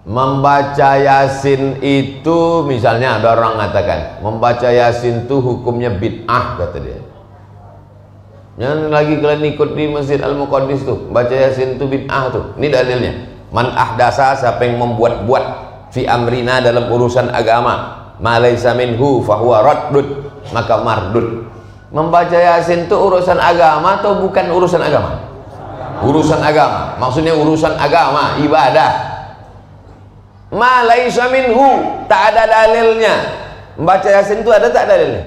Membaca Yasin itu, misalnya ada orang mengatakan membaca Yasin itu hukumnya bid'ah, kata dia. Jangan lagi kalian ikut di Masjid Al-Muqaddis tuh, baca Yasin itu bid'ah tuh. Ini dalilnya. Man ahdasa, siapa yang membuat-buat fi amrina, dalam urusan agama, ma laysa minhu fahuwa raddud, maka mardud. Membaca Yasin itu urusan agama atau bukan urusan agama? Urusan agama. Maksudnya urusan agama, ibadah. Ma laisa minhu, tak ada dalilnya. Membaca Yasin itu ada tak dalilnya?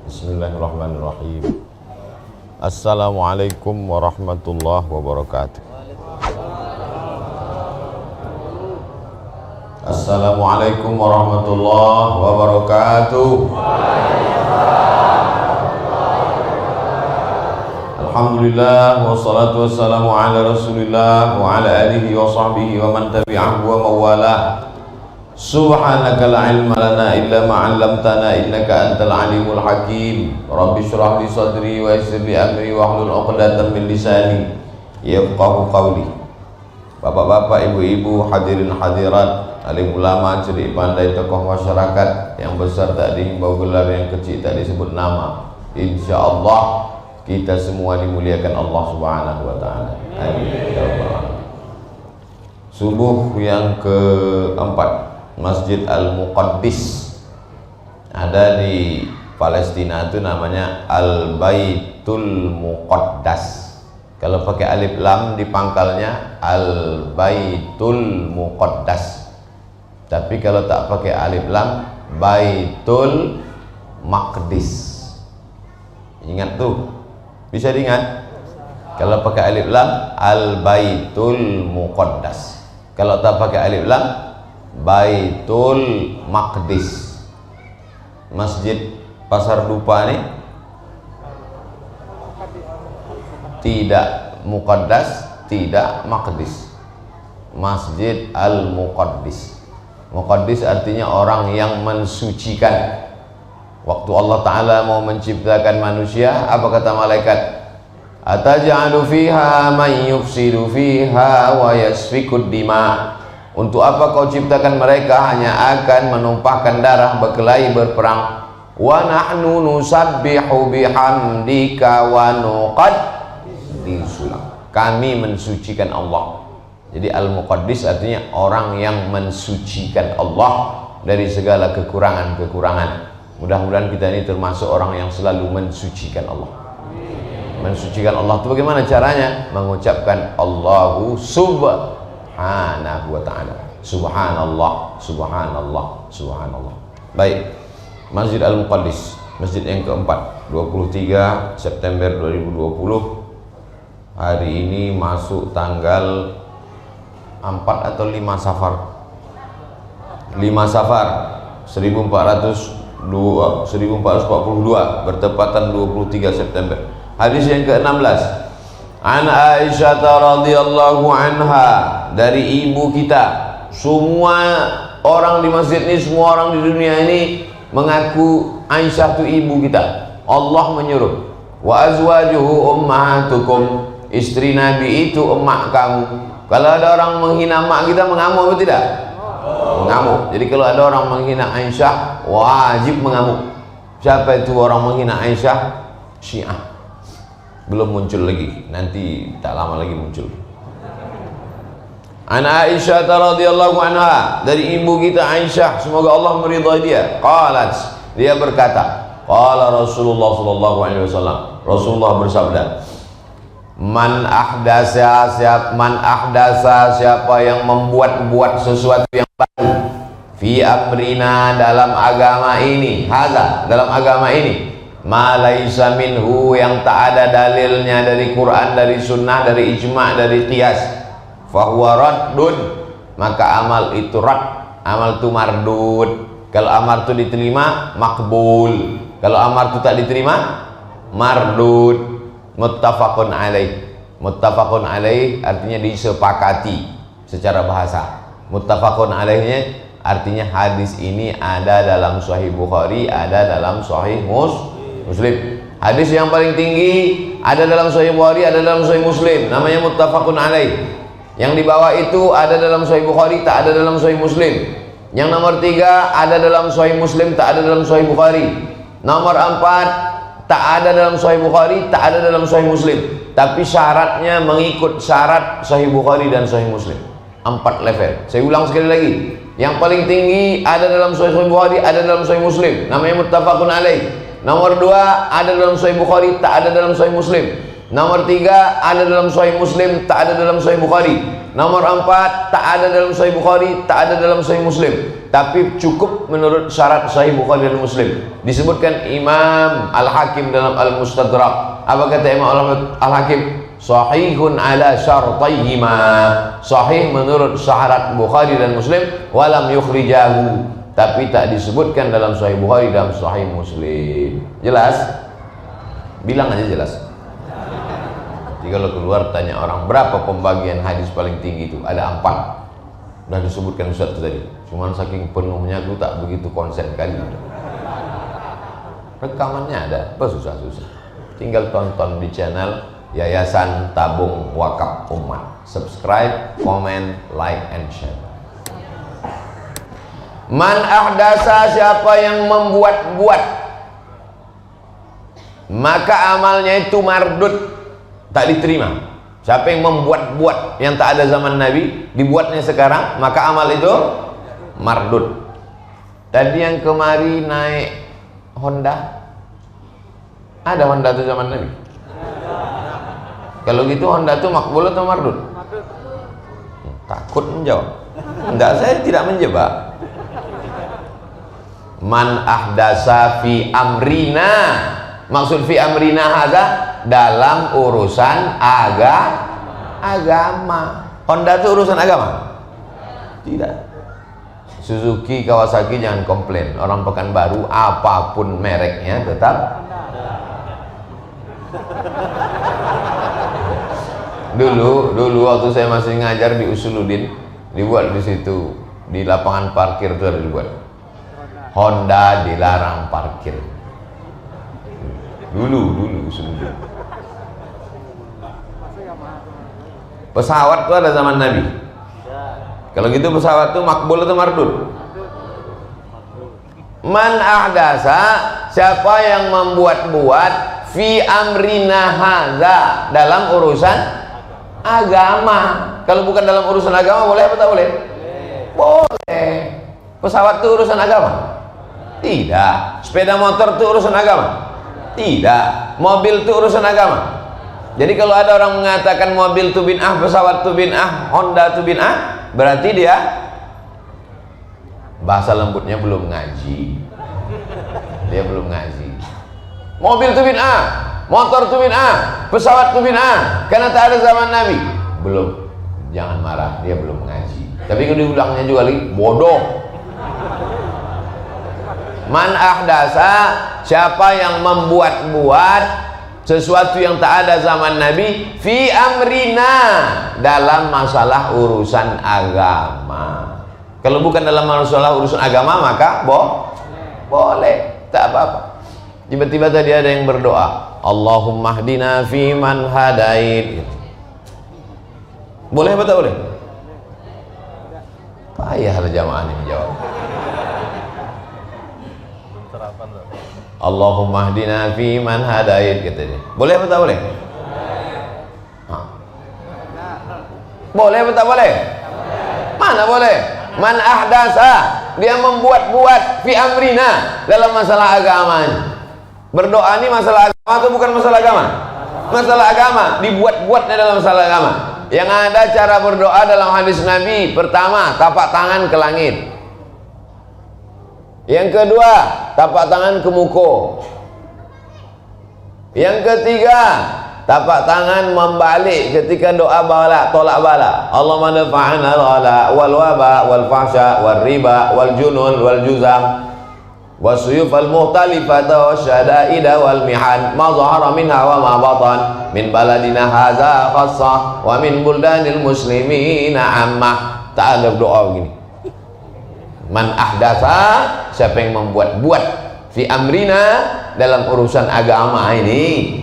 Bismillahirrahmanirrahim. Assalamualaikum warahmatullahi wabarakatuh. Assalamualaikum warahmatullahi wabarakatuh. Alhamdulillah, wassalatu wassalamu ala rasulillah wa ala alihi wa sahbihi wa man tabi'ahu wa mawalah. Subhanaka la ilma lana illa ma 'allamtana innaka antal alimul hakim. Rabbi shrah li sadri wa yassir li amri wa hlul 'uqdatam min lisani yafqahu qawli. Bapak-bapak, ibu-ibu, hadirin hadirat, alim ulama, cerdik pandai, tokoh masyarakat, yang besar tak dihimbau gelar, yang kecil tak disebut nama. Insyaallah kita semua dimuliakan Allah Subhanahu wa taala. Amin ya rabbal alamin. Subuh yang keempat, Masjid Al-Muqaddis ada di Palestina, itu namanya Al-Baitul Muqaddas. Kalau pakai alif lam di pangkalnya Al-Baitul Muqaddas. Tapi kalau tak pakai alif lam, Baitul Maqdis. Ingat tuh. Bisa diingat? Kalau pakai alif lam, Al-Baitul Muqaddas. Kalau tak pakai alif lam, Baitul Maqdis. Masjid Pasar Dupa ini tidak Muqaddas, tidak Maqdis. Masjid Al-Muqaddis. Muqaddis artinya orang yang mensucikan. Waktu Allah Ta'ala mau menciptakan manusia, apa kata malaikat? Ataj'alu fiha man yufsidu fiha wa yasfikud dima. Untuk apa kau ciptakan mereka hanya akan menumpahkan darah, berkelahi, berperang. Wa nahnu nusabbihu bihamdika wa nuqaddisu lak. Kami mensucikan Allah. Jadi Al-Muqaddis artinya orang yang mensucikan Allah dari segala kekurangan-kekurangan. Mudah-mudahan kita ini termasuk orang yang selalu mensucikan Allah. Mensucikan Allah itu bagaimana caranya? Mengucapkan Allahu subhanahu wa ta'ala. Subhanallah, subhanallah, subhanallah. Baik, Masjid Al-Muqaddis, masjid yang keempat, 23 September 2020. Hari ini masuk tanggal 4 atau 5 Safar. 5 Safar 1442 bertepatan 23 September. Hadis yang ke-16, An Aisyah radhiyallahu anha, dari ibu kita. Semua orang di masjid ini, semua orang di dunia ini mengaku Aisyah itu ibu kita. Allah menyuruh, wa azwajuhu ummahatukum, istri Nabi itu emak kamu. Kalau ada orang menghina emak kita, mengamuk atau tidak? Mengamuk. Jadi kalau ada orang menghina Aisyah, wajib mengamuk. Siapa itu orang menghina Aisyah? Syiah. Belum muncul lagi, nanti tak lama lagi muncul. An Aisyah radhiyallahu anha, dari ibu kita Aisyah, semoga Allah meridhai dia. Qalat, dia berkata, qala Rasulullah sallallahu alaihi wasallam, Rasulullah bersabda, Man ahdasa, siapa yang membuat-buat sesuatu yang baru, fi amrina, dalam agama ini, hadza, dalam agama ini, ma laisa minhu, yang tak ada dalilnya dari Quran, dari sunnah, dari ijma', dari qiyas, fahuwa raddun, maka amal itu rad, amal itu mardud. Kalau amal itu diterima, makbul. Kalau amal itu tak diterima, mardud. Muttafaqun alaih. Muttafaqun alaih artinya disepakati secara bahasa. Muttafaqun alaihnya artinya hadis ini ada dalam Sahih Bukhari, ada dalam Sahih Muslim. Hadis yang paling tinggi ada dalam Sahih Bukhari, ada dalam Sahih Muslim, namanya muttafaqun alaih. Yang di bawah itu ada dalam Sahih Bukhari, tak ada dalam Sahih Muslim. Yang nomor 3 ada dalam Sahih Muslim, tak ada dalam Sahih Bukhari. Nomor 4 tak ada dalam Sahih Bukhari, tak ada dalam Sahih Muslim, tapi syaratnya mengikut syarat Sahih Bukhari dan Sahih Muslim. 4 level. Saya ulang sekali lagi. Yang paling tinggi ada dalam Sahih Bukhari, ada dalam Sahih Muslim, namanya muttafaqun alaih. Nomor 2 ada dalam Sahih Bukhari, tak ada dalam Sahih Muslim. Nomor 3 ada dalam Sahih Muslim, tak ada dalam Sahih Bukhari. Nomor 4 tak ada dalam Sahih Bukhari, tak ada dalam Sahih Muslim, tapi cukup menurut syarat Sahih Bukhari dan Muslim. Disebutkan Imam Al-Hakim dalam Al-Mustadrak. Apa kata Imam Al-Hakim? Sahihun ala syartaihima, sahih menurut syarat Bukhari dan Muslim, walam yukhrijahu, tapi tak disebutkan dalam Sahih Bukhari dan Sahih Muslim. Jelas? Bilang aja jelas. Jika lo keluar tanya orang berapa pembagian hadis paling tinggi itu, ada 4. Udah disebutkan Ustaz itu tadi. Cuman saking penuhnya aku tak begitu konsen kali. Rekamannya ada, apa susah-susah. Tinggal tonton di channel Yayasan Tabung Wakaf Umat. Subscribe, comment, like, and share. Man ahdasa, siapa yang membuat-buat, maka amalnya itu mardud, tak diterima. Siapa yang membuat-buat yang tak ada zaman Nabi, dibuatnya sekarang, maka amal itu mardud. Tadi yang kemari naik Honda, ada Honda itu zaman Nabi? Kalau gitu Honda itu makbul atau mardud? Takut menjawab. Enggak, saya tidak menjebak. Man ahdasa fi amrina, maksud fi amrina hadza dalam urusan agama. Honda itu urusan agama? Tidak. Suzuki, Kawasaki jangan komplain. Orang Pekanbaru apapun mereknya tetap. Dulu waktu saya masih ngajar di Usuluddin, dibuat di situ di lapangan parkir itu ada dibuat Honda dilarang parkir. Dulu Usuluddin. Pesawat itu ada zaman Nabi. Kalau gitu pesawat itu makbul atau mardud? Man ahdasa, siapa yang membuat-buat fi amrina hadza, dalam urusan agama. Kalau bukan dalam urusan agama boleh apa tak boleh? Boleh. Pesawat itu urusan agama? Tidak. Sepeda motor itu urusan agama? Tidak. Mobil itu urusan agama? Jadi kalau ada orang mengatakan mobil itu bid'ah, pesawat itu bid'ah, Honda itu bid'ah, berarti dia bahasa lembutnya belum ngaji. Dia belum ngaji. Mobil itu bid'ah, motor itu bid'ah, pesawat itu bid'ah, karena tak ada zaman Nabi. Belum. Jangan marah, dia belum ngaji. Tapi kalau diulangnya juga lagi, bodoh. Man ahdasa, siapa yang membuat-buat sesuatu yang tak ada zaman Nabi, fi amrina, dalam masalah urusan agama. Kalau bukan dalam masalah urusan agama, maka boleh, tak apa-apa. Tiba-tiba tadi ada yang berdoa, Allahumma hdina fi man hadait, gitu. Boleh apa tak boleh? Payahlah jamaah ini menjawab. Allahumma hdina fi man hadait, kata dia. Boleh apa tak boleh? Boleh apa tak boleh? Mana boleh? Man ahdasa, dia membuat-buat fi amrina, dalam masalah agamanya. Berdoa ini masalah agama atau bukan masalah agama? Masalah agama, dibuat-buatnya dalam masalah agama. Yang ada cara berdoa dalam hadis Nabi, pertama tapak tangan ke langit, yang kedua tapak tangan ke muka, yang ketiga tapak tangan membalik ketika doa bala, tolak bala. Allahumma dafa'ana al-ghala wal waba wal fahsya wal riba wal junun wal juzam wasuyuf al-muhtalifata wasyada'ida wal mihan ma zahara minha wa ma batan min baladina haza khassah wa min buldanil muslimina ammah. Tak ada doa begini. Man ahdasa, siapa yang membuat-buat fi amrina, dalam urusan agama ini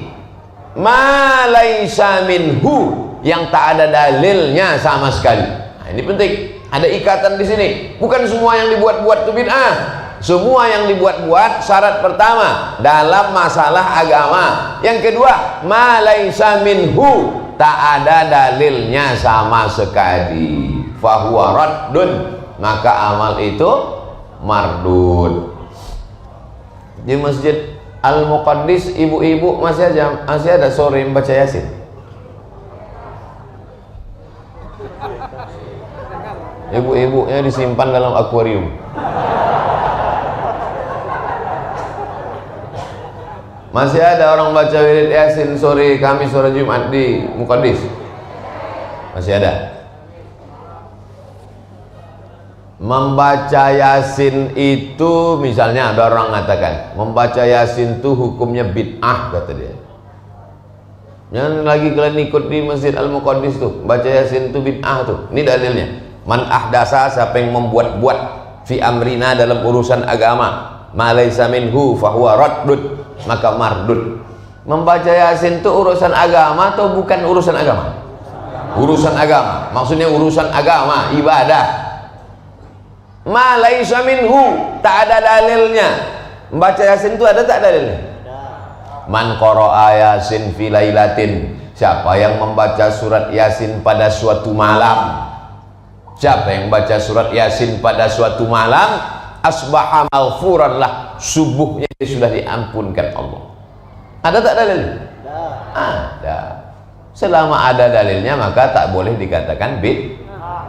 ma laisa minhu, yang tak ada dalilnya sama sekali. Nah, ini penting, ada ikatan di sini. Bukan semua yang dibuat-buat itu bid'ah. Semua yang dibuat-buat, syarat pertama dalam masalah agama. Yang kedua, ma laisa minhu, tak ada dalilnya sama sekali. Fahuwa raddun, maka amal itu mardud. Di Masjid Al-Muqaddis, ibu-ibu masih ada sore membaca Yasin. Ibu-ibunya disimpan dalam akuarium. Masih ada orang baca wirid Yasin sore Kamis, sore Jumat di Muqaddis? Masih ada. Membaca Yasin itu, misalnya ada orang mengatakan membaca Yasin itu hukumnya bid'ah, kata dia. Jangan lagi kalian ikut di Masjid Al-Muqaddis tuh, baca Yasin itu bid'ah tuh. Ini dalilnya. Man ahdasa, siapa yang membuat-buat fi amrina, dalam urusan agama, ma laisa minhu fahuwa raddud, maka mardud. Membaca Yasin itu urusan agama atau bukan urusan agama? Urusan agama. Maksudnya urusan agama, ibadah. Ma laisa minhu, tak ada dalilnya. Membaca Yasin itu ada tak dalilnya? Man qara'a Yasin fi lailatin, siapa yang membaca surat Yasin pada suatu malam, siapa yang baca surat Yasin pada suatu malam, asbaha maghfuran lah, subuhnya sudah diampunkan Allah. Ada tak dalilnya? Ada. Selama ada dalilnya maka tak boleh dikatakan bid'ah.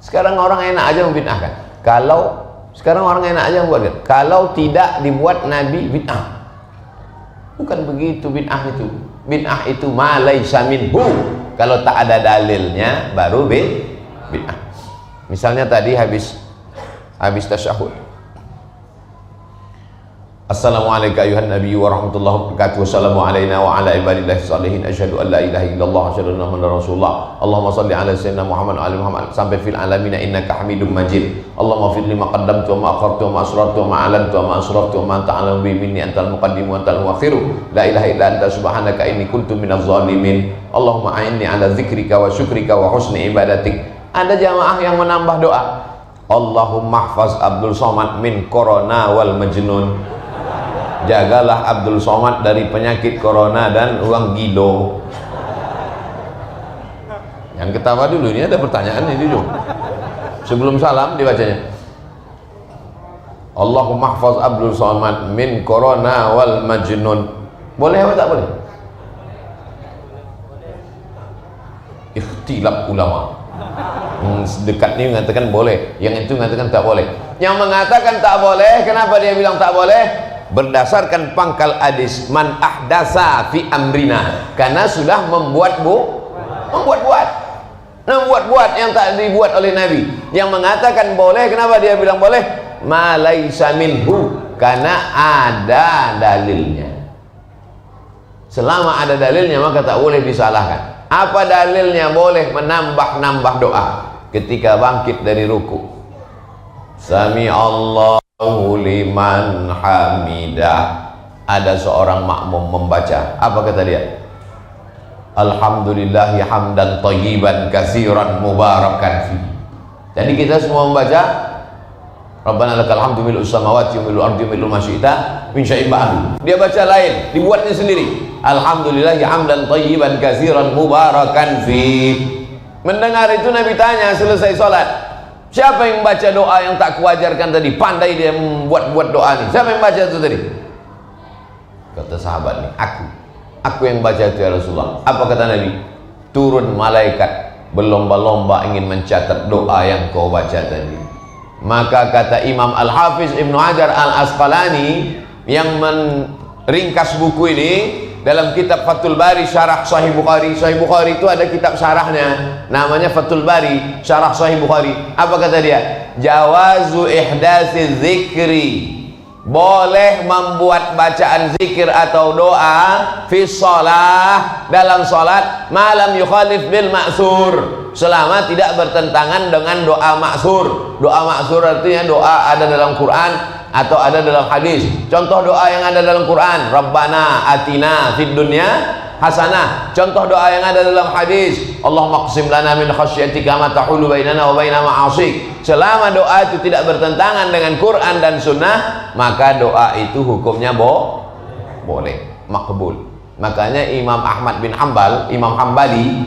Sekarang orang enak aja membid'ahkan. Sekarang orang enak aja membuat. Kalau tidak dibuat Nabi, bid'ah. Bukan begitu bid'ah itu. Bid'ah itu ma laisa minhu. Kalau tak ada dalilnya baru bid'ah. Misalnya tadi habis tasyahud, assalamualaikum ayuhan nabi wa rahmatullahi wa barakatuh, wassalamu alaina wa ala ibadillahi salihin, asyhadu an la ilaha illallah, asyhadu anna muhammadar rasulullah, Allahumma salli ala sayyidina Muhammad wa ala Muhammad, sampai fil alamina innaka hamidum majid, Allahumma fir lima qaddamtu wa ma akhartu wa ma asrartu wa ma alantu wa ma asraftu wa ma anta alam bi minni antal muqaddim wa antal muakhiru, la ilaha illa anta subhanaka inni kuntu minaz zalimin, Allahumma a'inni ala dzikrika wa syukrika wa husni ibadatik. Ada jamaah yang menambah doa, Allahumma hfaz Abdul Somad min corona wal majnun, jagalah Abdul Somad dari penyakit corona dan uang gilo. Yang ketawa dulu, ini ada pertanyaan ini dulu. Sebelum salam dibacanya, Allahumma hfaz Abdul Somad min corona wal majnun. Boleh atau tak boleh? Ikhtilaf ulama. Dekat ini mengatakan boleh, yang itu mengatakan tak boleh. Yang mengatakan tak boleh, kenapa dia bilang tak boleh? Berdasarkan pangkal hadis man ahdasa fi amrina, karena sudah membuat yang tak dibuat oleh Nabi. Yang mengatakan boleh, kenapa dia bilang boleh? Ma laisa minhu, karena ada dalilnya. Selama ada dalilnya maka tak boleh disalahkan. Apa dalilnya? Boleh menambah doa ketika bangkit dari ruku. Sami Allahu liman hamidah. Ada seorang makmum membaca, apa kata dia? Alhamdulillahi hamdan thayyiban katsiran mubarakan fi. Jadi kita semua membaca Rabbana lakal hamdu mil'us samawati wa mil'ul ardi wa mil'u ma syi'ta min syai'in ba'du. Dia baca lain, dibuatnya sendiri. Alhamdulillahi hamdan thayyiban katsiran mubarakan fi. Mendengar itu Nabi tanya selesai salat, siapa yang baca doa yang tak kuajarkan tadi? Pandai dia membuat doa ini. Siapa yang baca itu tadi? Kata sahabat nih, aku yang baca itu ya Rasulullah. Apa kata Nabi? Turun malaikat berlomba-lomba ingin mencatat doa yang kau baca tadi. Maka kata Imam Al-Hafiz Ibnu Hajar Al-Asqalani yang meringkas buku ini dalam kitab Fathul Bari syarah Sahih Bukhari. Sahih Bukhari itu ada kitab syarahnya namanya Fathul Bari syarah Sahih Bukhari. Apa kata dia? Jawazu ihdasi zikri, boleh membuat bacaan zikir atau doa fi shalah, dalam salat, malam yukhalif bil ma'sur, selama tidak bertentangan dengan doa maksur. Doa maksur artinya doa ada dalam Quran atau ada dalam hadis. Contoh doa yang ada dalam Quran, Rabbana atina fid dunya hasanah. Contoh doa yang ada dalam hadis, Allahumma qsim lana min khasyatika ma tahulu bainana wa baina ma'asik. Selama doa itu tidak bertentangan dengan Quran dan sunnah, maka doa itu hukumnya boleh, makbul. Makanya Imam Ahmad bin Hanbal, Imam Hambali,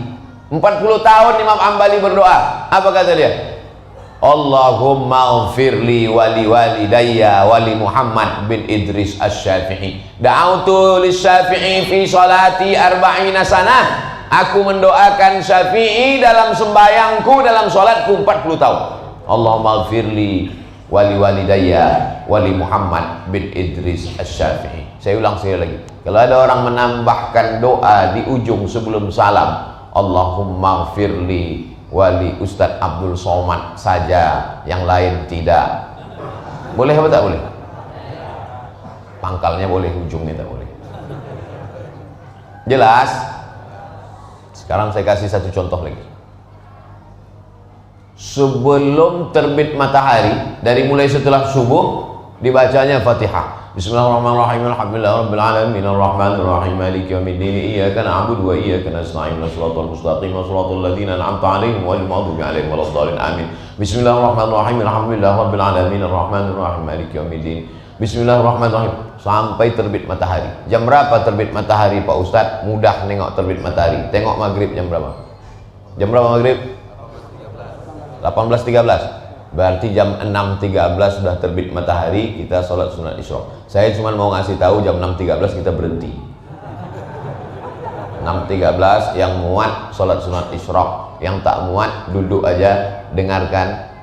40 tahun Imam Hambali berdoa. Apa kata dia? Allahumma ghfirli wali walidayya wali Muhammad bin Idris Asy-Syafi'i. Da'autu lis-Syafi'i fi salati arba'ina sanah. Aku mendoakan Syafi'i dalam sembayangku, dalam salatku 40 tahun. Allahumma ghfirli wali walidayya wali Muhammad bin Idris Asy-Syafi'i. Saya ulang sekali lagi. Kalau ada orang menambahkan doa di ujung sebelum salam, Allahumma ghfirli wali Ustadz Abdul Somad saja, yang lain tidak. Boleh apa tak boleh? Pangkalnya boleh, ujungnya tak boleh. Jelas? Sekarang saya kasih satu contoh lagi. Sebelum terbit matahari, dari mulai setelah subuh, dibacanya Fatihah. Bismillahirrahmanirrahim. Alhamdulillahirabbil alamin arrahmanir rahim maliki yaumiddin iyyaka na'budu wa iyyaka nasta'in shiratal mustaqim shiratal ladzina an'amta 'alaihim ghairil maghdubi 'alaihim waladdallin amin. Bismillahirrahmanirrahim. Alhamdulillahirabbil alamin arrahmanir rahim maliki yaumiddin. Bismillahirrahmanirrahim sampai terbit matahari. Jam berapa terbit matahari Pak Ustadz? Mudah nengok terbit matahari. Tengok maghrib jam berapa? Jam berapa maghrib? 18.13. Berarti jam 6.13 sudah terbit matahari, kita sholat sunat isyraq. Saya cuma mau ngasih tahu jam 6.13 kita berhenti. 6.13 yang muat sholat sunat isyraq, yang tak muat duduk aja dengarkan.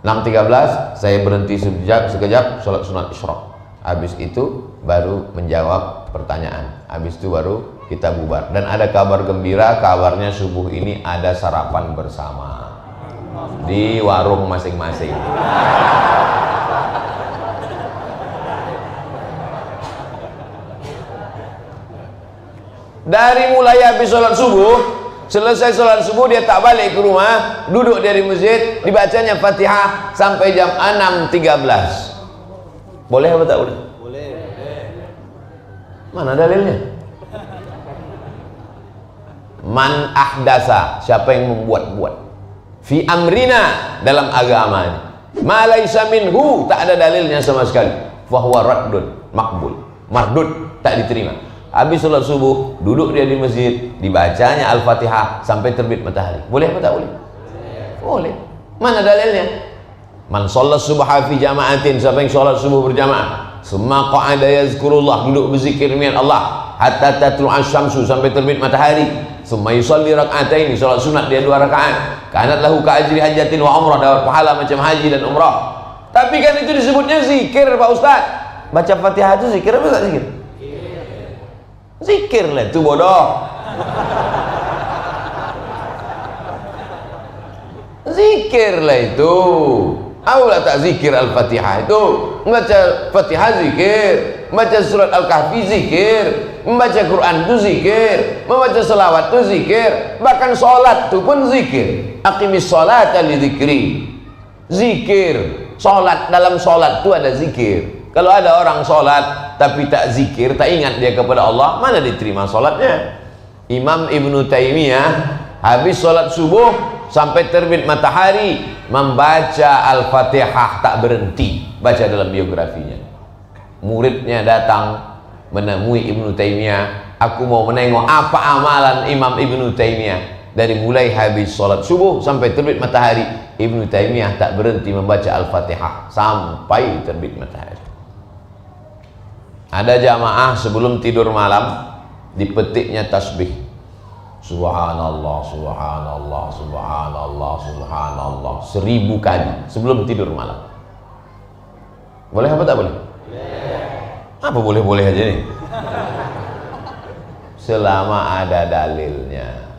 6.13 saya berhenti sekejap sholat sunat isyraq. Habis itu baru menjawab pertanyaan. Habis itu baru kita bubar. Dan ada kabar gembira, kabarnya subuh ini ada sarapan bersama di warung masing-masing. Dari mulai habis sholat subuh, selesai sholat subuh dia tak balik ke rumah, duduk dari masjid, dibacanya Fatihah sampai jam 6.13. Boleh apa tak boleh? Boleh. Mana dalilnya? Man ahdasa, siapa yang membuat-buat, fi amrina, dalam agama ini, ma laisa minhu, tak ada dalilnya sama sekali, fahuwa raddun makbul, mardud, tak diterima. Habis sholat subuh, duduk dia di masjid, dibacanya Al-Fatihah sampai terbit matahari. Boleh apa tak boleh? Boleh. Mana dalilnya? Man sholat subha fi jama'atin, siapa yang sholat subuh berjamaah, summa qa'ada yazkurullah, duduk berzikir dengan Allah, hatta tatlu'asy syamsu, sampai terbit matahari, summa yusalli rak'ataini, salat sunat dia 2 rakaat, kanat lahu ka'ajri hajatin wa umrah, dapat pahala macam haji dan umrah. Tapi kan itu disebutnya zikir Pak Ustaz. Baca Fatihah itu zikir apa tak zikir? Zikir lah itu, bodoh. Zikir lah itu. Aulah tak zikir Al-Fatihah itu. Membaca Fatihah zikir, membaca surat Al-Kahfi zikir, membaca Quran itu zikir, membaca selawat itu zikir, bahkan sholat itu pun zikir. Aqimis sholata li dzikri. Zikir, sholat, dalam sholat itu ada zikir. Kalau ada orang sholat tapi tak zikir, tak ingat dia kepada Allah, mana diterima sholatnya? Imam Ibnu Taimiyah habis sholat subuh sampai terbit matahari membaca Al-Fatihah tak berhenti, baca dalam biografinya. Muridnya datang menemui Ibnu Taimiyah, aku mau menengok apa amalan Imam Ibnu Taimiyah. Dari mulai habis sholat subuh sampai terbit matahari, Ibnu Taimiyah tak berhenti membaca Al-Fatihah sampai terbit matahari. Ada jamaah sebelum tidur malam dipetiknya tasbih, Subhanallah, Subhanallah, Subhanallah, Subhanallah 1000 kali sebelum tidur malam. Boleh apa tak boleh? Apa boleh-boleh aja nih? Selama ada dalilnya.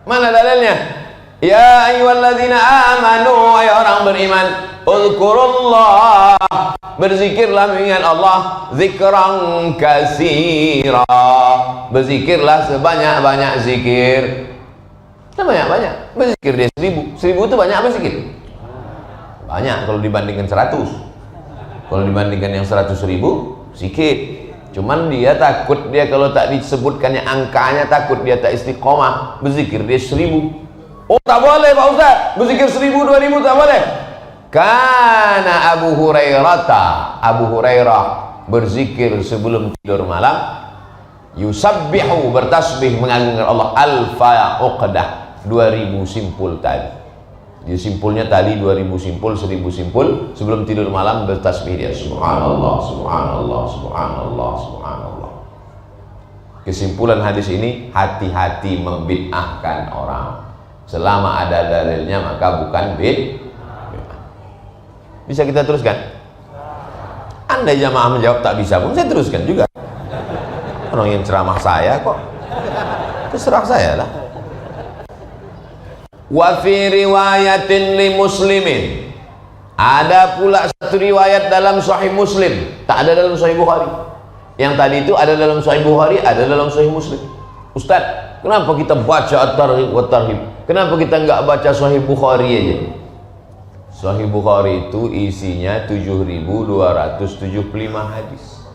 Mana dalilnya? Ya ayyuhalladzina amanu, ay orang beriman, uzkurullah, berzikirlah mengingat Allah, zikran katsira, berzikirlah sebanyak-banyak zikir. Banyak-banyak, berzikir dia 1000. 1000 itu banyak apa zikir? Banyak kalau dibandingkan 100. Kalau dibandingkan yang 100.000 sikit. Cuman dia takut, dia kalau tak disebutkannya angkanya, takut dia tak istiqomah, berzikir dia 1000. Oh tak boleh Pak Ustaz, berzikir 1000, 2000 tak boleh. Karena Abu Hurairah berzikir sebelum tidur malam, yusabbihu, bertasbih mengagungkan Allah, alfa uqdah, 2000 simpul tali. Dia simpulnya tali 2000 simpul, 1000 simpul, sebelum tidur malam bertasbih dia subhanallah, subhanallah, subhanallah, subhanallah. Kesimpulan hadis ini, hati-hati membid'ahkan orang. Selama ada dalilnya maka bukan bid'ah. Bisa kita teruskan? Andai jamaah menjawab tak bisa pun saya teruskan juga. Orang yang ceramah saya kok, terserah saya lah. Wa fi riwayatin li muslimin, ada pula satu riwayat dalam Sahih Muslim, tak ada dalam Sahih Bukhari. Yang tadi itu ada dalam Sahih Bukhari, ada dalam Sahih Muslim. Ustaz, kenapa kita baca at-targhib wa tarhib? Kenapa kita enggak baca Sahih Bukhari aja? Sahih Bukhari itu isinya 7.275 hadis.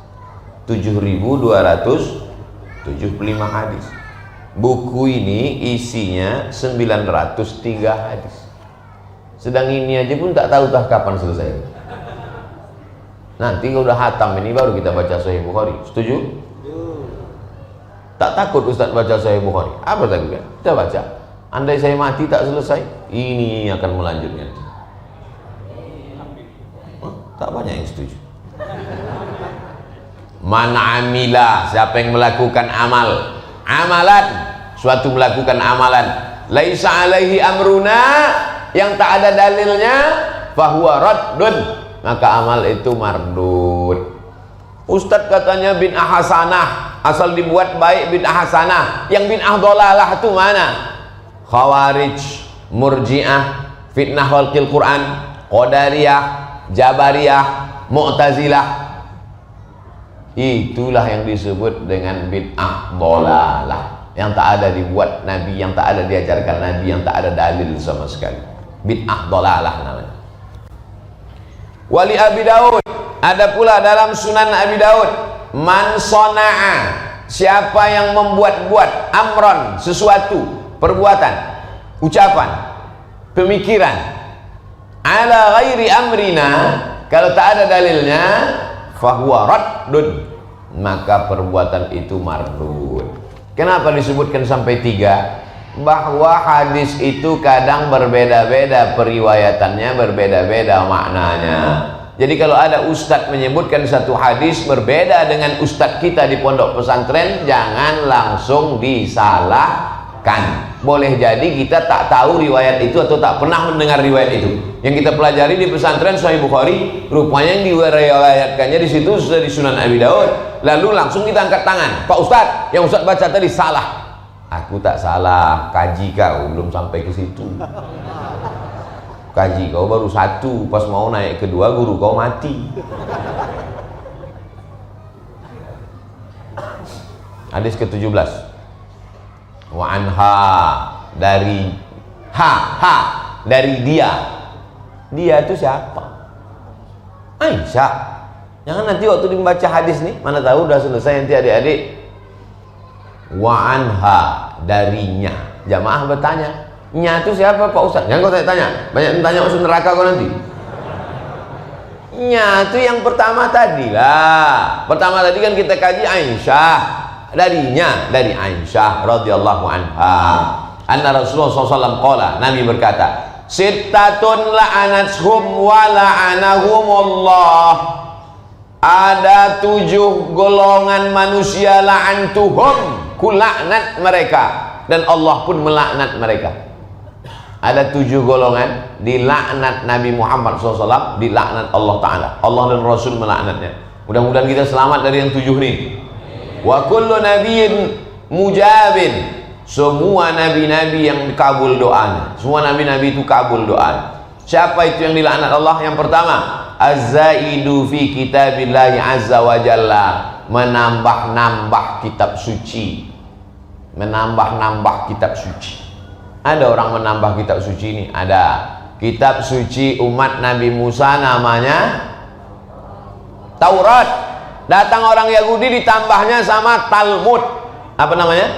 7.275 hadis. Buku ini isinya 903 hadis. Sedang ini aja pun tak tahu kapan selesai. Nanti kalau udah hatam ini baru kita baca Sahih Bukhari. Setuju? Tak takut Ustaz baca Sahih Bukhari? Apa takutnya? Kita baca. Andai saya mati tak selesai, ini akan melanjutkan. Tak banyak yang setuju. Man amila, siapa yang melakukan amalan, suatu melakukan amalan, laisa alaihi amruna, yang tak ada dalilnya, fahuwa raddun, maka amal itu mardud. Ustadz katanya bid'ah hasanah, asal dibuat baik bid'ah hasanah, yang bid'ah dhalalah itu mana? Khawarij, Murji'ah, fitnah khalqil Quran, Qadariyah, Jabariyah, Mu'tazilah, itulah yang disebut dengan bid'ah dhalalah, yang tak ada dibuat Nabi, yang tak ada diajarkan Nabi, yang tak ada dalil sama sekali. Bid'ah dhalalah namanya. Wali Abi Daud, ada pula dalam Sunan Abi Daud, man sona'a, siapa yang membuat-buat, amron, sesuatu, perbuatan, ucapan, pemikiran, ala ghairi amrina, kalau tak ada dalilnya, fahuwa raddun, maka perbuatan itu mardud. Kenapa disebutkan sampai 3? Bahwa hadis itu kadang berbeda-beda periwayatannya, berbeda-beda maknanya. Jadi kalau ada ustadz menyebutkan satu hadis berbeda dengan ustadz kita di pondok pesantren, jangan langsung disalahkan. Boleh jadi kita tak tahu riwayat itu atau tak pernah mendengar riwayat itu. Yang kita pelajari di pesantren Sahih Bukhari, rupanya yang diriwayatkannya di situ sudah di Sunan Abi Daud. Lalu langsung kita angkat tangan, Pak Ustadz, yang Ustadz baca tadi salah. Aku tak salah, kaji kau belum sampai ke situ. Kaji kau baru 1, pas mau naik kedua guru kau mati. Hadis ke-17. Wa anha, dari dari dia itu siapa? Aisyah. Jangan nanti waktu dibaca hadis nih, mana tahu udah selesai nanti adik-adik. Wa anha, darinya. Jamaah bertanya, nya itu siapa Pak Ustaz? Jangan kau tanya, banyak tanya masuk neraka kau nanti. Nya itu yang pertama tadi lah. Pertama tadi kan kita kaji Aisyah. Darinya, dari Aisyah radhiyallahu anha, anna Rasulullah SAW qala, Nabi berkata, sittatun la'anathum wa la'anahumullah, ada 7 golongan manusia la'antuhum, kulaknat mereka, dan Allah pun melaknat mereka. Ada 7 golongan dilaknat Nabi Muhammad SAW, dilaknat Allah Ta'ala, Allah dan Rasul melaknatnya. Mudah-mudahan kita selamat dari yang 7 ini. Wa kullu nabiyyin mujabin, semua nabi-nabi yang kabul doanya, semua nabi-nabi itu kabul doa. Siapa itu yang dilaknat Allah? Yang pertama, az-zaidu fi kitabillahi azza wa jalla, menambah-nambah kitab suci, menambah-nambah kitab suci. Ada orang menambah kitab suci ini, ada kitab suci umat Nabi Musa namanya Taurat. Datang orang Yahudi ditambahnya sama Talmud. Apa namanya?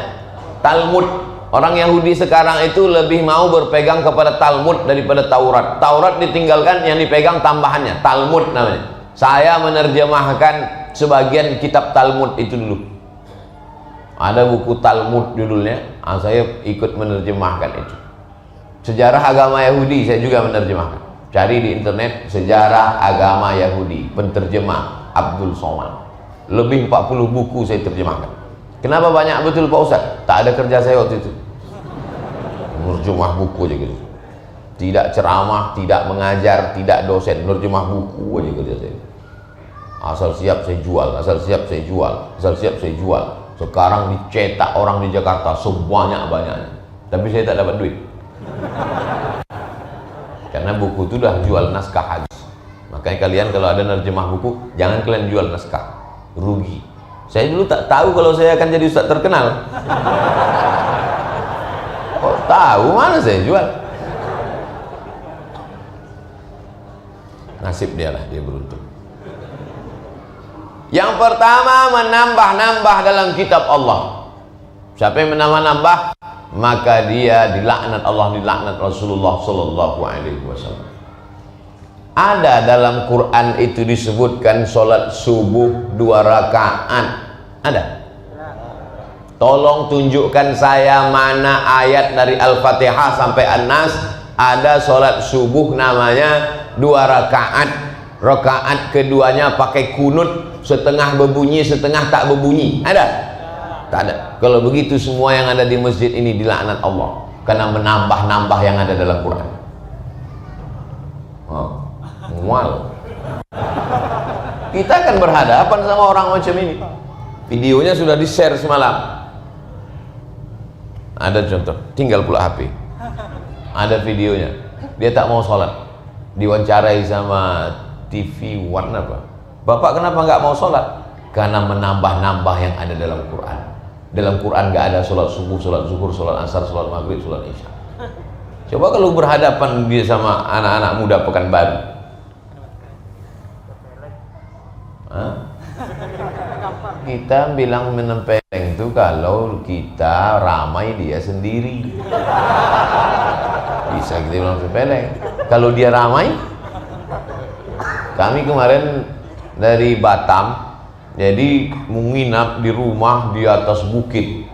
Talmud. Orang Yahudi sekarang itu lebih mau berpegang kepada Talmud daripada Taurat. Taurat ditinggalkan, yang dipegang tambahannya, Talmud namanya. Saya menerjemahkan sebagian kitab Talmud itu dulu. Ada buku Talmud judulnya, saya ikut menerjemahkan itu. Sejarah agama Yahudi saya juga menerjemahkan. Cari di internet sejarah agama Yahudi, penterjemah Abdul Somad. Lebih 40 buku saya terjemahkan. Kenapa banyak betul Pak Ustaz? Tak ada kerja saya waktu itu. Nerjemah buku aja gitu. Tidak ceramah, tidak mengajar, tidak dosen, nerjemah buku aja kerja saya. Asal siap saya jual, asal siap saya jual, asal siap saya jual. Sekarang dicetak orang di Jakarta sebanyak-banyaknya. Tapi saya tak dapat duit. Karena buku itu dah jual naskah habis. Makanya kalian kalau ada nerjemah buku, jangan kalian jual naskah, rugi. Saya dulu tak tahu kalau saya akan jadi ustaz terkenal. Kok tahu, mana saya jual? Nasib dia lah, dia beruntung. Yang pertama, menambah-nambah dalam kitab Allah. Siapa yang menambah-nambah, maka dia dilaknat Allah, dilaknat Rasulullah sallallahu alaihi wasallam. Ada dalam Quran itu disebutkan sholat subuh 2 rakaat. Ada? Tolong tunjukkan saya mana ayat dari Al-Fatihah sampai An-Nas ada sholat subuh namanya 2 rakaat. Rakaat keduanya pakai kunut, setengah berbunyi, setengah tak berbunyi. Ada? Tak ada. Kalau begitu semua yang ada di masjid ini dilaknat Allah karena menambah-nambah yang ada dalam Quran. Mual. Kita akan berhadapan sama orang macam ini. Videonya sudah di-share semalam. Ada contoh, tinggal pula HP. Ada videonya. Dia tak mau sholat. Diwawancarai sama TV One apa? Bapak kenapa nggak mau sholat? Karena menambah-nambah yang ada dalam Quran. Dalam Quran nggak ada sholat subuh, sholat zuhur, sholat asar, sholat maghrib, sholat isya. Coba kalau berhadapan dia sama anak-anak muda Pekanbaru. Kita bilang menempeleng itu kalau kita ramai dia sendiri. Bisa kita bilang menempeleng. Kalau dia ramai, kami kemarin dari Batam, jadi menginap di rumah di atas bukit,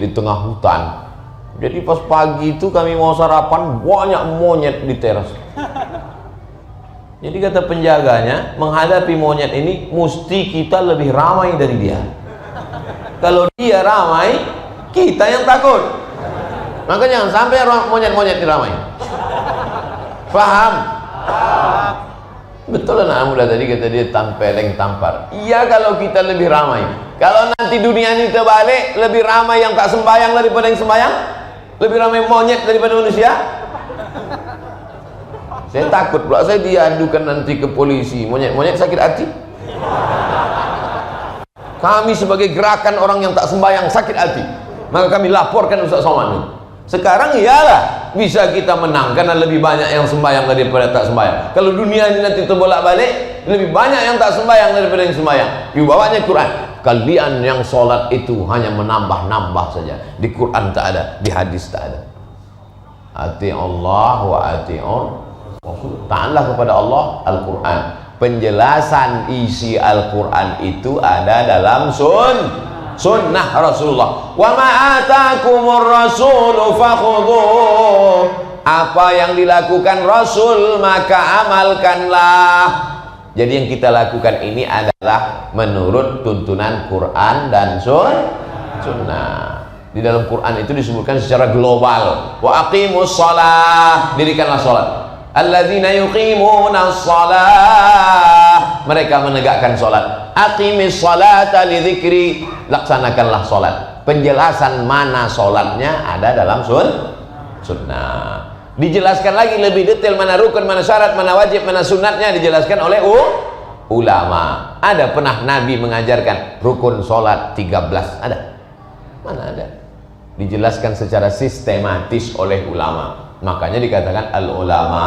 di tengah hutan. Jadi pas pagi itu kami mau sarapan, banyak monyet di teras. Jadi kata penjaganya, menghadapi monyet ini mesti kita lebih ramai dari dia. Kalau dia ramai, kita yang takut. Maka jangan sampai monyet-monyet diramai. Paham? Betul anak muda tadi kata dia tampeleng tampar. Iya kalau kita lebih ramai. Kalau nanti dunia ini terbalik, lebih ramai yang tak sembahyang daripada yang sembahyang, lebih ramai monyet daripada manusia. Saya takut pula saya diadukan nanti ke polisi. Monyet sakit hati. Kami sebagai gerakan orang yang tak sembahyang sakit hati, maka kami laporkan Ustaz Somad. Sekarang iyalah bisa kita menang karena lebih banyak yang sembahyang daripada tak sembahyang. Kalau dunia ini nanti terbolak-balik, lebih banyak yang tak sembahyang daripada yang sembahyang. Dibawanya Quran. Kalian yang sholat itu hanya menambah-nambah saja. Di Quran tak ada, di hadis tak ada. Ati Allah wa ati'ur Rasul. Taatlah kepada Allah, Al-Quran. Penjelasan isi Al-Quran itu ada dalam sunnah Rasulullah. Wa ma atakumur rasulu fakhudhuh. Apa yang dilakukan Rasul maka amalkanlah. Jadi yang kita lakukan ini adalah menurut tuntunan Quran dan sunnah. Di dalam Quran itu disebutkan secara global. Wa aqimus shalah, dirikanlah salat. Alladzina yuqimuna shalah, mereka menegakkan salat. Aqimis salata li dzikri, laksanakanlah salat. Penjelasan mana salatnya ada dalam sunnah. Dijelaskan lagi lebih detail mana rukun, mana syarat, mana wajib, mana sunatnya dijelaskan oleh ulama. Ada pernah Nabi mengajarkan rukun salat 13? Ada? Mana ada? Dijelaskan secara sistematis oleh ulama. Makanya dikatakan al-ulama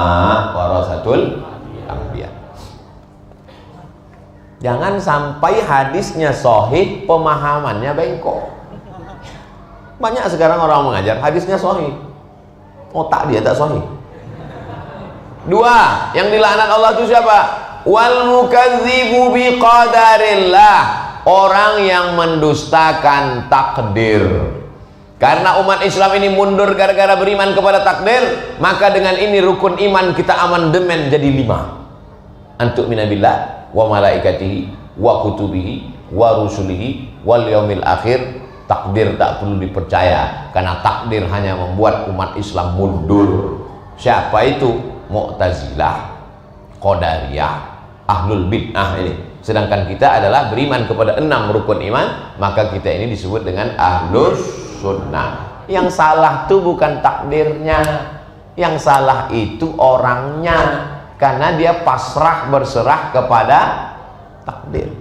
warasatul anbiya. Jangan sampai hadisnya sahih, pemahamannya bengkok. Banyak sekarang orang mengajar hadisnya sahih, otak dia tak sahih. Dua, yang dilaknat Allah itu siapa? Wal mukadzibu biqadarillah, orang yang mendustakan takdir. Karena umat Islam ini mundur gara-gara beriman kepada takdir, maka dengan ini rukun iman kita amandemen jadi 5. Antuk minabillah wa malaikatihi wa kutubihi wa rusulihi wal yaumil akhir. Takdir tak perlu dipercaya, karena takdir hanya membuat umat Islam mundur. Siapa itu? Mu'tazilah, Qadariyah, Ahlul Bid'ah ini. Sedangkan kita adalah beriman kepada 6 rukun iman, maka kita ini disebut dengan Ahlus Sunnah. Yang salah itu bukan takdirnya, yang salah itu orangnya, karena dia pasrah berserah kepada takdir.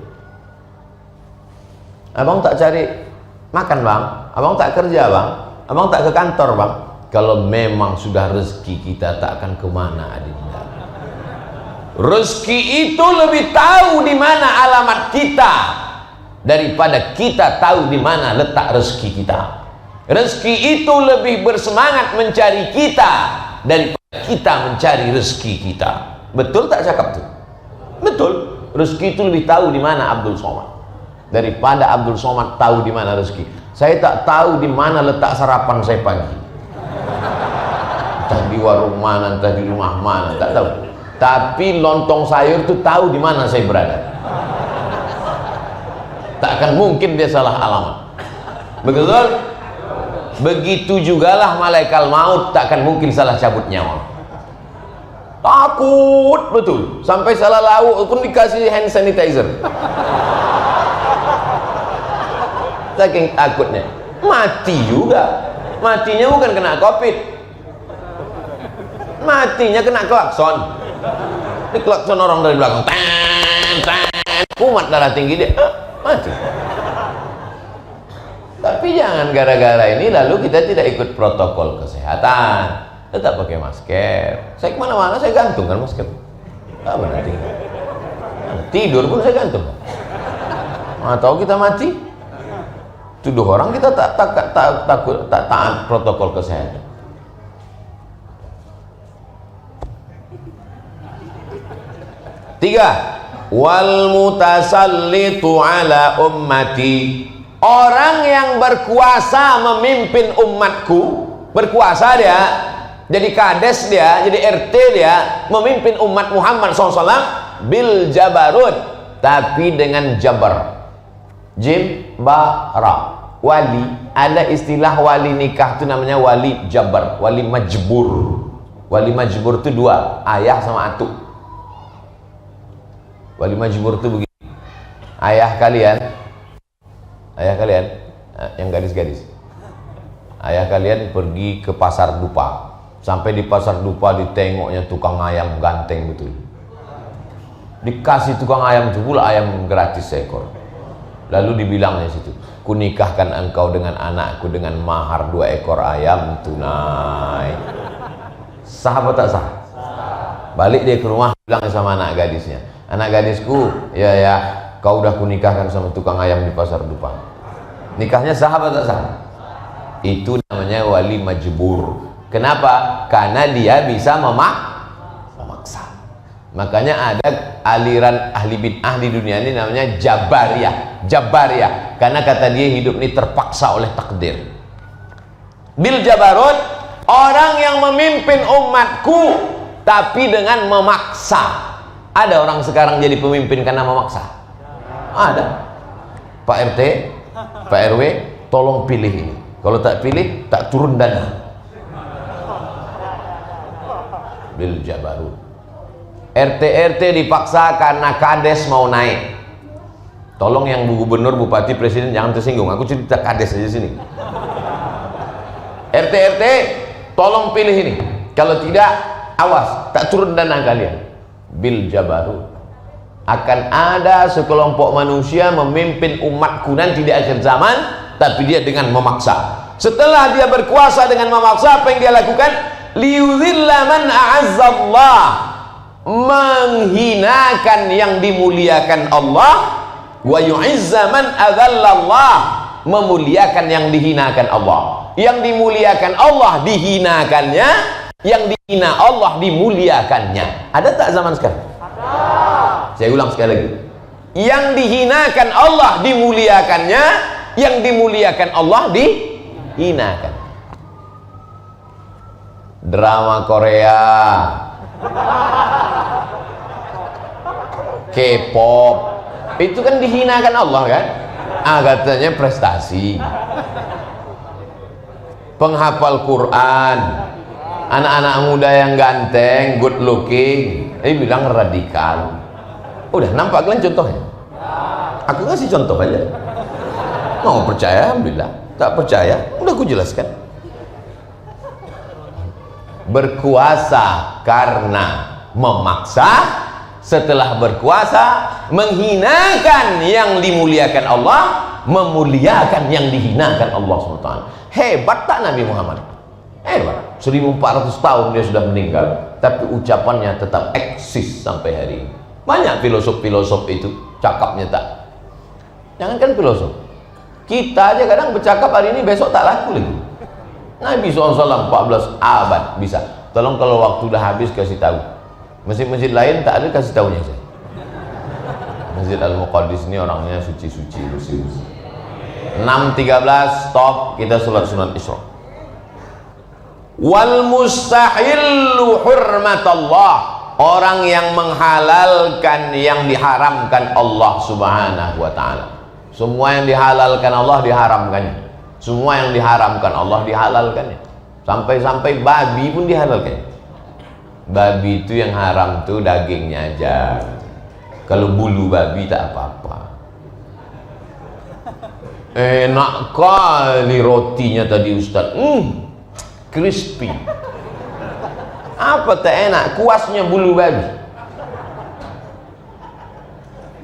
Abang tak cari makan bang, abang tak kerja bang, abang tak ke kantor bang. Kalau memang sudah rezeki kita tak akan kemana adinda. Rezeki itu lebih tahu di mana alamat kita daripada kita tahu di mana letak rezeki kita. Rezeki itu lebih bersemangat mencari kita daripada kita mencari rezeki kita. Betul tak cakap tuh? Betul. Rezeki itu lebih tahu di mana Abdul Somad daripada Abdul Somad tahu di mana rezeki. Saya tak tahu di mana letak sarapan saya pagi. Entah di warung mana, entah di rumah mana, tak tahu. Tapi lontong sayur itu tahu di mana saya berada. Tak akan mungkin dia salah alamat. Betul? Begitu jugalah malaikat maut tak akan mungkin salah cabut nyawa. Takut betul. Sampai salah lauk pun dikasih hand sanitizer. Saking takutnya. Mati juga. Matinya bukan kena COVID. Matinya kena klakson. Di klakson orang dari belakang. Ten, ten. Kumat darah tinggi dia. Mati. Tapi jangan gara-gara ini lalu kita tidak ikut protokol kesehatan. Tetap pakai masker. Saya kemana-mana saya gantung kan masker. Apa nanti? Tidur pun saya gantung. Atau kita mati? Tuduh orang kita tak taat protokol kesehatan. Tiga, wal mutasallitu ala ummati, orang yang berkuasa memimpin umatku, berkuasa dia, jadi kades dia, jadi RT dia, memimpin umat Muhammad SAW bil jabarut, tapi dengan jabar, jimbara, wali. Ada istilah wali nikah itu namanya wali jabar, wali majbur. Wali majbur itu 2, ayah sama atuk. Wali majbur itu begini, ayah kalian yang gadis-gadis, ayah kalian pergi ke pasar dupa, sampai di pasar dupa ditengoknya tukang ayam ganteng betul, dikasih tukang ayam itu pula ayam gratis seekor, lalu dibilangnya situ, kunikahkan engkau dengan anakku dengan mahar 2 ekor ayam tunai. Sah apa tak sah? Balik dia ke rumah bilang sama anak gadisnya, anak gadisku, ya kau udah kunikahkan sama tukang ayam di pasar dupa. Nikahnya sah apa tak sah? Itu namanya wali majbur. Kenapa? Karena dia bisa memaksa. Makanya ada aliran ahli bid'ah di dunia ini namanya Jabariyah. Karena kata dia hidup ini terpaksa oleh takdir. Bil jabarut, orang yang memimpin umatku tapi dengan memaksa. Ada orang sekarang jadi pemimpin karena memaksa? Ada. Pak RT, Pak RW, tolong pilih ini. Kalau tak pilih, tak turun dana. Bil jabarut. RT dipaksa karena kades mau naik. Tolong yang gubernur, bupati, presiden jangan tersinggung. Aku cerita kades aja sini. RT, tolong pilih ini. Kalau tidak, awas, tak turun dana kalian. Bil jabarut. Akan ada sekelompok manusia memimpin umatku nanti di akhir zaman, tapi dia dengan memaksa. Setelah dia berkuasa dengan memaksa, apa yang dia lakukan? Liyudhilla man a'azzallah, menghinakan yang dimuliakan Allah, wa yu'izza man adzallallah, memuliakan yang dihinakan Allah. Yang dimuliakan Allah dihinakannya, yang dihina Allah dimuliakannya. Ada tak zaman sekarang? Ada. Saya ulang sekali lagi. Yang dihinakan Allah dimuliakannya, yang dimuliakan Allah dihinakan. Drama Korea, K-pop, itu kan dihinakan Allah kan? Katanya prestasi. Penghafal Quran, anak-anak muda yang ganteng, good looking, bilang radikal. Udah nampak kalian contohnya? Aku kasih contoh aja. Mau percaya, alhamdulillah. Tak percaya, udah aku jelaskan. Berkuasa karena memaksa, setelah berkuasa menghinakan yang dimuliakan Allah, memuliakan yang dihinakan Allah SWT. Hebat tak Nabi Muhammad? Hebat. 1400 tahun dia sudah meninggal, tapi ucapannya tetap eksis sampai hari ini. Banyak filosof-filosof itu cakapnya tak. Jangankan filosof, kita aja kadang bercakap hari ini, besok tak laku lagi. Nabi SAW 14 abad bisa. Tolong kalau waktu udah habis kasih tahu. Masjid-masjid lain tak ada, kasih tahunya saya. Masjid Al-Muqaddis ini orangnya suci-suci, bersih-bersih. 6.13 stop, kita sholat sunat Isra. Wal mustahillu hurmatallah, orang yang menghalalkan yang diharamkan Allah Subhanahu wa ta'ala. Semua yang dihalalkan Allah diharamkannya, semua yang diharamkan Allah dihalalkannya. Sampai-sampai babi pun dihalalkan. Babi itu yang haram tuh dagingnya aja. Kalau bulu babi tak apa-apa. Enak kali rotinya tadi Ustaz, crispy. Apa tak enak? Kuasnya bulu babi.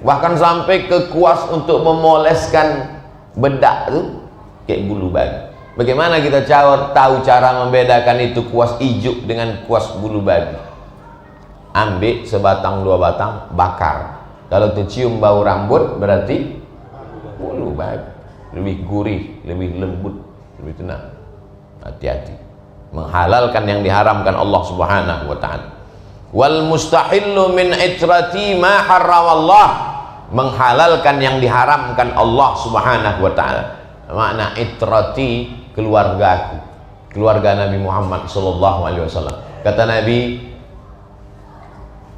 Bahkan sampai ke kuas untuk memoleskan bedak tuh kayak bulu babi. Bagaimana kita tahu cara membedakan itu kuas ijuk dengan kuas bulu babi? Ambil sebatang dua batang, bakar. Kalau tercium bau rambut berarti bulu babi. Lebih gurih, lebih lembut, lebih tenang. Hati-hati. Menghalalkan yang diharamkan Allah Subhanahu wa ta'ala. Wal mustahillu min itrati ma harramallah, menghalalkan yang diharamkan Allah Subhanahu wa ta'ala. Makna itrati, keluargaku, keluarga Nabi Muhammad sallallahu alaihi wasallam. Kata Nabi,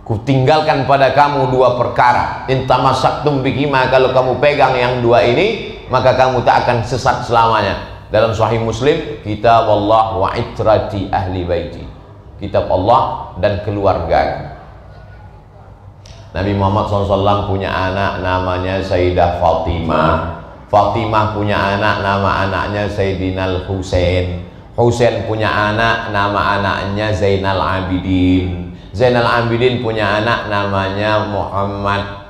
kutinggalkan pada kamu dua perkara, intamasaktum bihima, kalau kamu pegang yang dua ini maka kamu tak akan sesat selamanya. Dalam Sahih Muslim, kitab Allah wa itrati ahli baiti, kitab Allah dan keluarga. Nabi Muhammad SAW punya anak namanya Sayyidah Fatimah. Fatimah punya anak, nama anaknya Sayyidina Husain. Husain punya anak, nama anaknya Zainal Abidin. Zainal Abidin punya anak namanya Muhammad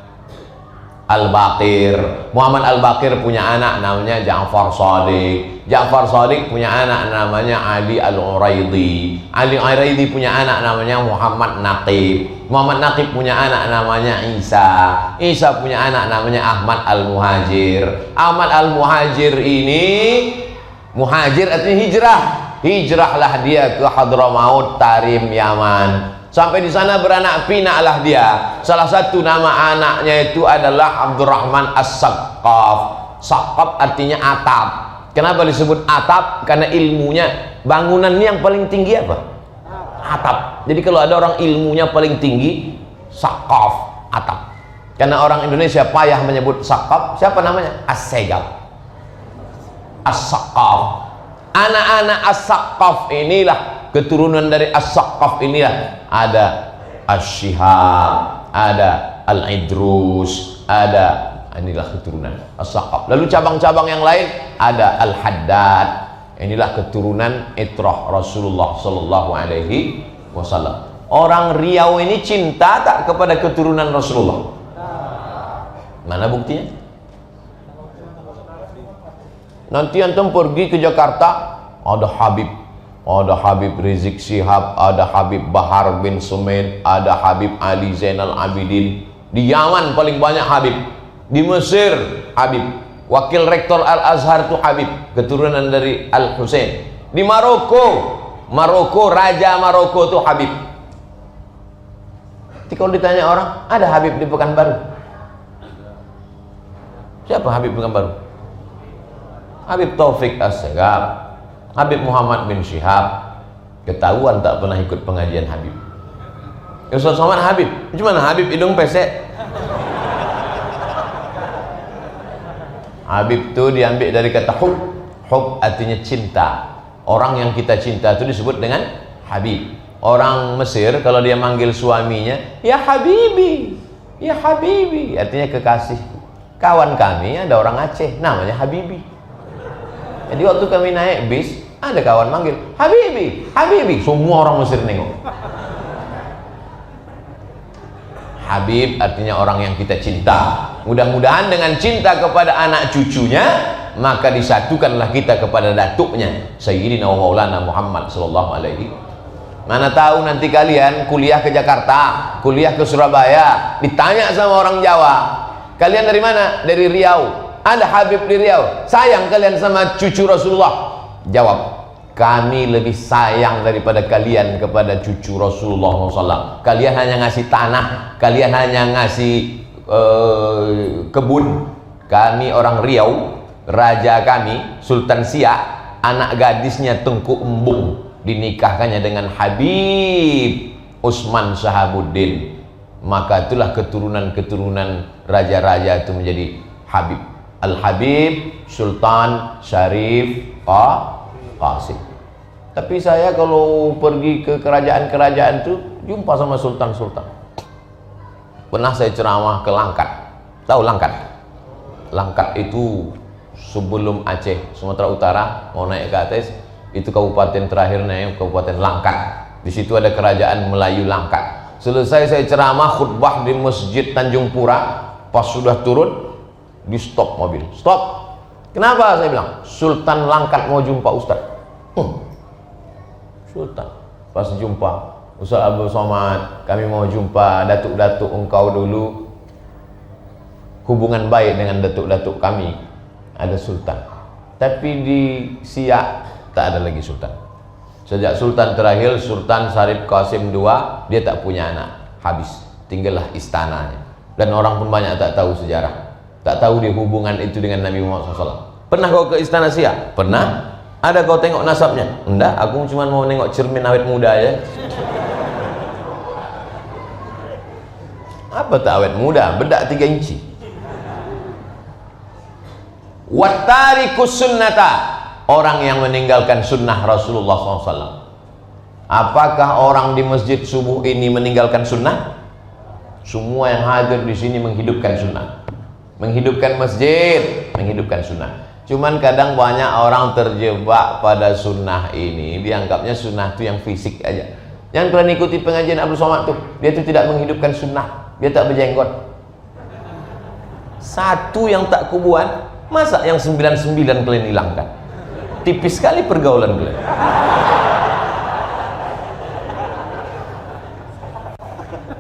Al-Baqir. Muhammad Al-Baqir punya anak namanya Ja'far Shadiq. Ja'far Shadiq punya anak namanya Ali Al-Uraidi. Ali Al-Uraidi punya anak namanya Muhammad Naqib. Muhammad Naqib punya anak namanya Isa. Isa punya anak namanya Ahmad Al-Muhajir. Ahmad Al-Muhajir ini, muhajir artinya hijrah. Hijrahlah dia ke Hadramaut, Tarim, Yaman. Sampai di sana beranak pinaklah dia. Salah satu nama anaknya itu adalah Abdurrahman As-Saqqaf. Saqqaf artinya atap. Kenapa disebut atap? Karena ilmunya, bangunan ini yang paling tinggi apa? Atap. Jadi kalau ada orang ilmunya paling tinggi, Saqqaf, atap. Karena orang Indonesia payah menyebut Saqqaf, siapa namanya? As-Segaf, As-Saqqaf. Anak-anak As-Saqqaf inilah, keturunan dari As-Saqqaf inilah, ada As-Shihab, ada Al-Idrus, ada, inilah keturunan As-Saqqaf. Lalu cabang-cabang yang lain ada Al-Haddad. Inilah keturunan itrah Rasulullah sallallahu alaihi wasallam. Orang Riau ini cinta tak kepada keturunan Rasulullah? Mana buktinya? Nanti antum pergi ke Jakarta, ada Habib, Ada Habib Rizik Syihab, ada Habib Bahar bin Sumaid, ada Habib Ali Zainal Abidin. Di Yaman paling banyak Habib. Di Mesir Habib. Wakil Rektor Al-Azhar itu Habib, keturunan dari Al-Husain. Di Maroko, Raja Maroko itu Habib. Jadi kalau ditanya orang, ada Habib di Pekanbaru? Siapa Habib Pekanbaru? Habib Taufik As-Segaf, Habib Muhammad bin Syihab. Ketahuan tak pernah ikut pengajian Habib. Ustaz Somad Habib, gimana Habib hidung pesek? Habib itu diambil dari kata hub. Hub artinya cinta. Orang yang kita cinta itu disebut dengan Habib. Orang Mesir kalau dia manggil suaminya, ya Habibi, ya Habibi, artinya kekasih. Kawan kami ada orang Aceh namanya Habibi. Jadi waktu kami naik bis, ada kawan manggil Habibi, Habibi, semua orang Mesir nengok. Habib artinya orang yang kita cinta. Mudah-mudahan dengan cinta kepada anak cucunya, maka disatukanlah kita kepada datuknya Sayyidina wa Maulana Muhammad sallallahu alaihi. Mana tahu nanti kalian kuliah ke Jakarta, kuliah ke Surabaya, ditanya sama orang Jawa, kalian dari mana? Dari Riau. Ada Habib di Riau. Sayang kalian sama cucu Rasulullah. Jawab, kami lebih sayang daripada kalian kepada cucu Rasulullah SAW. Kalian hanya ngasih tanah, kalian hanya ngasih kebun. Kami orang Riau, raja kami Sultan Siak, anak gadisnya Tengku Embung, dinikahkannya dengan Habib Utsman Shahabuddin. Maka itulah keturunan-keturunan raja-raja itu menjadi Habib. Al-Habib Sultan Syarif Qasim. Tapi saya kalau pergi ke kerajaan-kerajaan itu jumpa sama sultan-sultan. Pernah saya ceramah ke Langkat. Tahu Langkat? Langkat itu sebelum Aceh, Sumatera Utara, mau naik ke atas, itu kabupaten terakhirnya, Kabupaten Langkat. Di situ ada kerajaan Melayu Langkat. Selesai saya ceramah khutbah di Masjid Tanjung Pura, pas sudah turun, di stop mobil. Stop. Kenapa? Saya bilang, Sultan Langkat mau jumpa Ustaz. Sultan. Pas jumpa, Ustaz Abdul Somad, kami mau jumpa datuk-datuk engkau dulu. Hubungan baik dengan datuk-datuk kami. Ada Sultan. Tapi di Siak tak ada lagi Sultan. Sejak Sultan terakhir, Sultan Syarif Qasim II, dia tak punya anak. Habis. Tinggallah istananya. Dan orang pun banyak tak tahu sejarah. Tak tahu dia hubungan itu dengan Nabi Muhammad SAW. Pernah kau ke istana Siak? Pernah. Ada kau tengok nasabnya? Enggak, aku cuma mau nengok cermin awet muda aja. Apa tak awet muda? Bedak 3 inci. Wattarikus sunnata, orang yang meninggalkan sunnah Rasulullah SAW. Apakah orang di masjid subuh ini meninggalkan sunnah? Semua yang hadir di sini menghidupkan sunnah, menghidupkan masjid, menghidupkan sunnah. Cuman kadang banyak orang terjebak pada sunnah ini, dianggapnya sunnah itu yang fisik aja. Yang kalian ikuti pengajian Abdul Somad tuh, dia tuh tidak menghidupkan sunnah, dia tak berjenggot. Satu yang tak kubuat, masa yang 99 kalian hilangkan? Tipis sekali pergaulan kalian.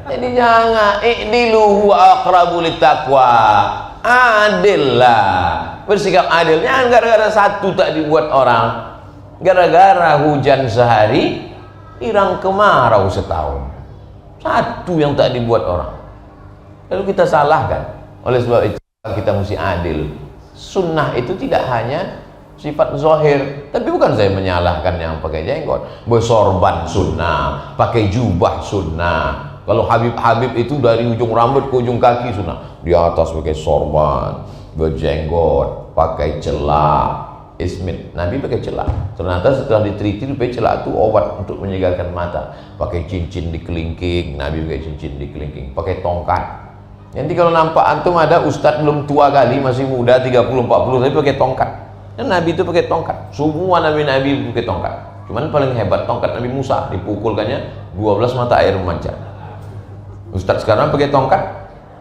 Jadi jangan i'dilu wa aqrabu littaqwa. Adil lah, bersikap adil. Jangan gara-gara satu tak dibuat orang, gara-gara hujan sehari irang kemarau setahun. Satu yang tak dibuat orang, lalu kita salahkan. Oleh sebab itu kita mesti adil. Sunnah itu tidak hanya sifat zahir, tapi bukan saya menyalahkan yang pakai jenggot. Bersorban sunnah, pakai jubah sunnah. Kalau Habib itu dari ujung rambut ke ujung kaki sunnah. Di atas pakai sorban, berjenggot, pakai celak, ismit. Nabi pakai celak. Ternyata setelah diteliti, celak itu obat untuk menyegarkan mata. Pakai cincin di kelingking, Nabi pakai cincin di kelingking. Pakai tongkat. Nanti kalau nampak antum ada ustadz belum tua kali, masih muda 30-40, tapi pakai tongkat. Dan Nabi itu pakai tongkat. Semua nabi-nabi pakai tongkat. Cuman paling hebat tongkat Nabi Musa, dipukulkannya 12 mata air memancar. Ustadz sekarang pakai tongkat,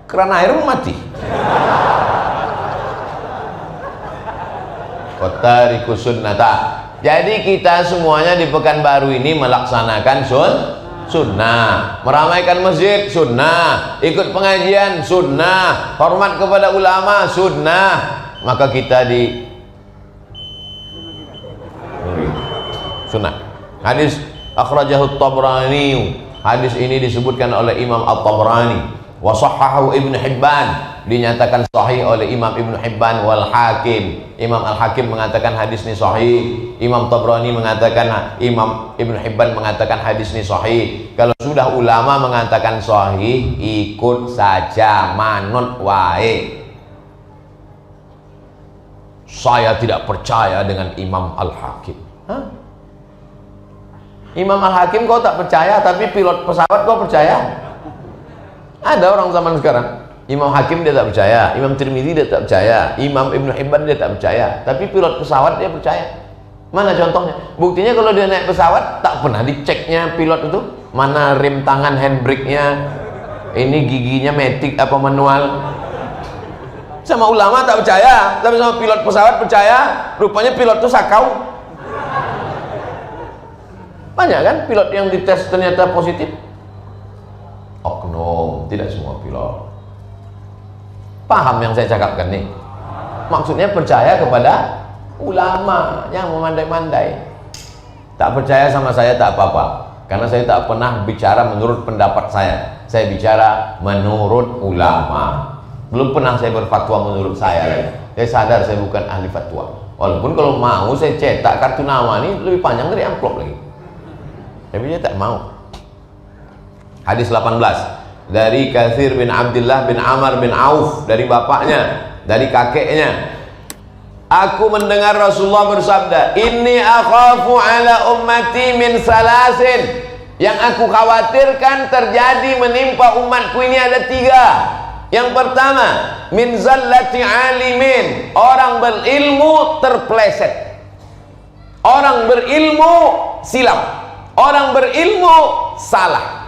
keran air mati. Wattariku sunnata, Jadi kita semuanya di Pekanbaru ini melaksanakan sunnah, meramaikan masjid sunnah, ikut pengajian sunnah, hormat kepada ulama sunnah. Maka kita di sunnah. Hadis akhrajahu Tabrani. Hadis ini disebutkan oleh Imam At-Tabrani. Wa sahhahu Ibnu Hibban, dinyatakan sahih oleh Imam Ibnu Hibban wal Hakim. Imam Al-Hakim mengatakan hadis ini sahih. Imam Tabrani mengatakan, Imam Ibnu Hibban mengatakan hadis ini sahih. Kalau sudah ulama mengatakan sahih, ikut saja, manut wae. Saya tidak percaya dengan Imam Al-Hakim. Hah? Imam Al-Hakim kau tak percaya, tapi pilot pesawat kau percaya? Ada orang zaman sekarang, Imam Hakim dia tak percaya, Imam Tirmidzi dia tak percaya, Imam Ibnu Hibban dia tak percaya, tapi pilot pesawat dia percaya. Mana contohnya? Buktinya kalau dia naik pesawat tak pernah diceknya pilot itu, mana rem tangan handbrake-nya, ini giginya matic apa manual. Sama ulama tak percaya, tapi sama pilot pesawat percaya. Rupanya pilot itu sakau. Banyak kan pilot yang dites ternyata positif. Oknum, tidak semua pilot. Paham yang saya cakapkan nih? Maksudnya percaya kepada ulama, yang memandai-mandai. Tak percaya sama saya tak apa-apa, karena saya tak pernah bicara menurut pendapat saya. Saya bicara menurut ulama. Belum pernah saya berfatwa menurut saya lagi. Saya sadar saya bukan ahli fatwa. Walaupun kalau mau saya cetak kartu nama ini lebih panjang dari amplop lagi. Tapi saya tak mau. Hadis 18 dari Katsir bin Abdullah bin Amr bin Auf, dari bapaknya, dari kakeknya. Aku mendengar Rasulullah bersabda, "Inni akhafu ala ummati min salasin." Yang aku khawatirkan terjadi menimpa umatku ini ada 3. Yang pertama, min zallati alimin, orang berilmu terpleset. Orang berilmu silap. Orang berilmu salah.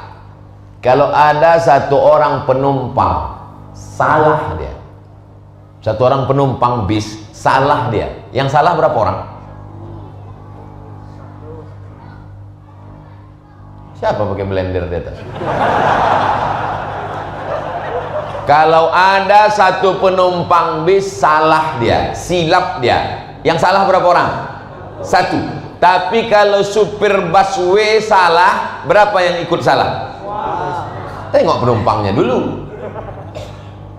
Kalau ada satu orang penumpang salah dia, satu orang penumpang bis salah dia, yang salah berapa orang? Siapa pakai blender di atas? Kalau ada satu penumpang bis salah dia, silap dia, yang salah berapa orang? 1. Tapi kalau supir busway salah, berapa yang ikut salah? Tengok penumpangnya dulu.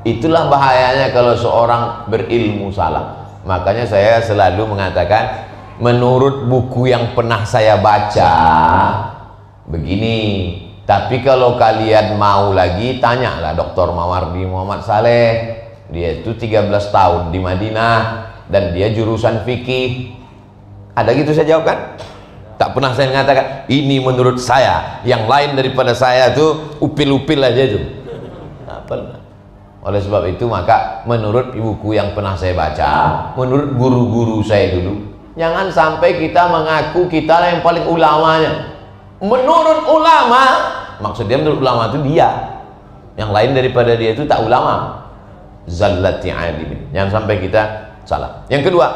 Itulah bahayanya kalau seorang berilmu salah. Makanya saya selalu mengatakan, menurut buku yang pernah saya baca begini. Tapi kalau kalian mau lagi, tanyalah Dr. Mawardi Muhammad Saleh. Dia itu 13 tahun di Madinah dan dia jurusan fikih. Ada gitu saya jawab kan? Tak pernah saya mengatakan ini menurut saya, yang lain daripada saya tuh upil-upil aja itu. Tak pernah. Oleh sebab itu maka menurut buku yang pernah saya baca, menurut guru-guru saya dulu, jangan sampai kita mengaku kita yang paling ulamanya. Menurut ulama, maksudnya menurut ulama itu dia, yang lain daripada dia itu tak ulama. Zallati alimin. Jangan sampai kita salah. Yang kedua,